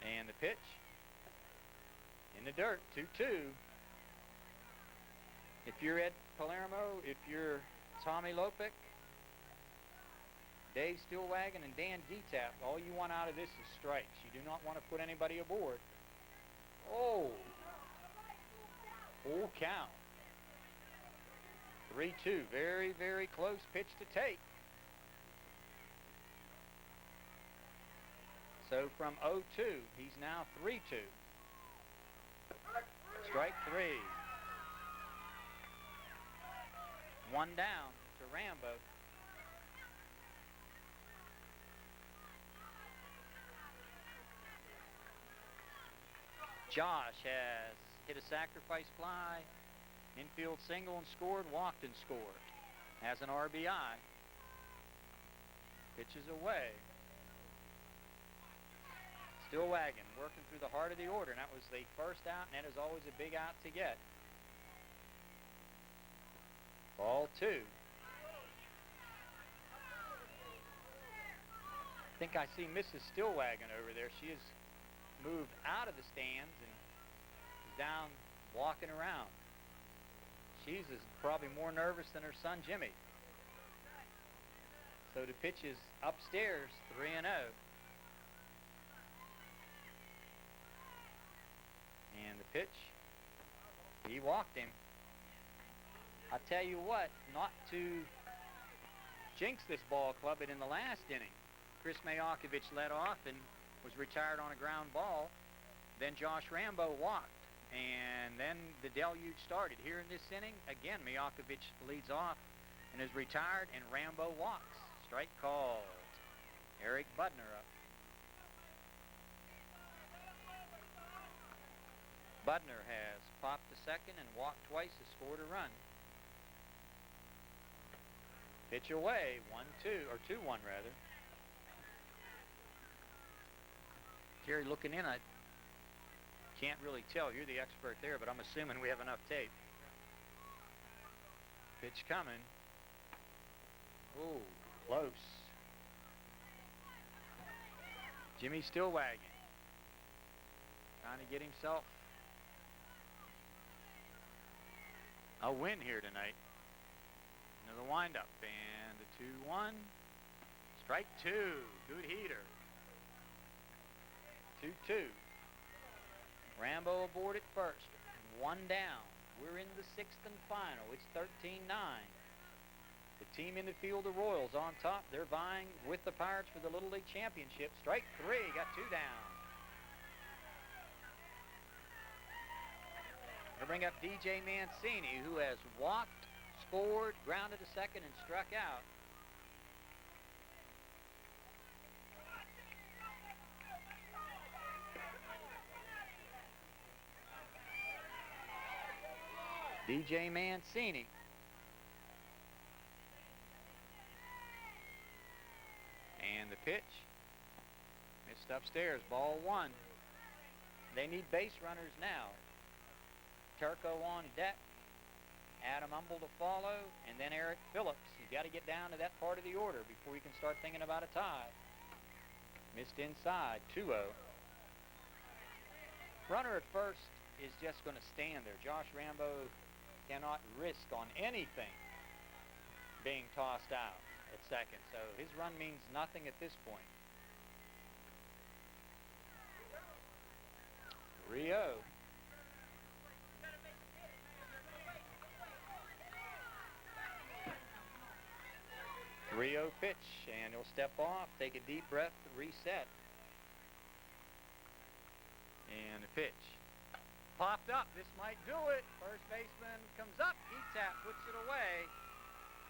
S1: And the pitch in the dirt, 2-2. If you're Ed Palermo, if you're Tommy Lopic, Dave Stillwagon, and Dan Geetap, all you want out of this is strikes. You do not want to put anybody aboard. Oh, full count. 3-2, very, very close pitch to take. So from 0-2, he's now 3-2. Strike 3. 1 down to Rambo. Josh has hit a sacrifice fly, infield single and scored, walked and scored. Has an RBI. Pitches away. Still wagging, working through the heart of the order, and that was the first out, and that is always a big out to get. Ball 2. I think I see Mrs. Stillwagon over there. She has moved out of the stands and is down walking around. She's probably more nervous than her son Jimmy. So the pitch is upstairs, 3-0. And the pitch, he walked him. I tell you what, not to jinx this ball club, but in the last inning, Chris Mayakovich led off and was retired on a ground ball. Then Josh Rambo walked, and then the deluge started. Here in this inning, again, Mayakovich leads off and is retired, and Rambo walks. Strike called. Eric Budner up. Budner has popped to second and walked twice to score a run. Pitch away, 1-2, or 2-1 rather. Jerry, looking in, I can't really tell. You're the expert there, but I'm assuming we have enough tape. Pitch coming. Ooh, close. Jimmy Stillwagon trying to get himself a win here tonight. Another windup and the 2-1. Strike two. Good heater. 2-2. Rambo aboard at first. One down. We're in the sixth and final. It's 13-9. The team in the field, the Royals, on top. They're vying with the Pirates for the Little League Championship. Strike three. Got two down. Going to bring up DJ Mancini, who has walked, scored, grounded to second, and struck out. DJ Mancini. And the pitch. Missed upstairs. Ball one. They need base runners now. Turco on deck. Adam Humble to follow. And then Eric Phillips. You've got to get down to that part of the order before you can start thinking about a tie. Missed inside. 2-0. Runner at first is just going to stand there. Josh Rambo cannot risk on anything being tossed out at second. So his run means nothing at this point. Rio. Rio pitch, and he'll step off, take a deep breath, reset. And a pitch. Popped up. This might do it. First baseman comes up. Etap puts it away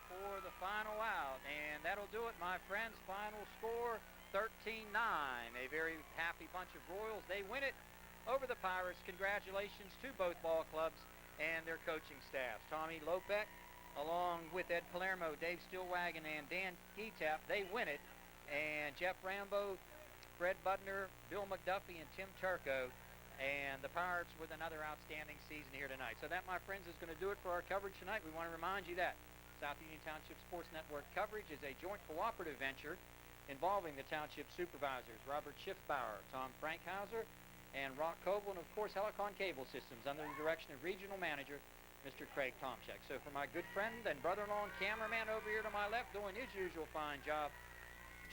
S1: for the final out. And that'll do it, my friends. Final score, 13-9. A very happy bunch of Royals. They win it over the Pirates. Congratulations to both ball clubs and their coaching staffs. Tommy Lopek, along with Ed Palermo, Dave Stillwagon, and Dan Etap, they win it. And Jeff Rambo, Fred Budner, Bill McDuffie, and Tim Turco. And the Pirates with another outstanding season here tonight. So that, my friends, is going to do it for our coverage tonight. We want to remind you that South Union Township Sports Network coverage is a joint cooperative venture involving the Township Supervisors, Robert Schiffbauer, Tom Frankhauser, and Rock Coble, and of course Helicon Cable Systems under the direction of Regional Manager, Mr. Craig Tomchek. So for my good friend and brother-in-law and cameraman over here to my left, doing his usual fine job,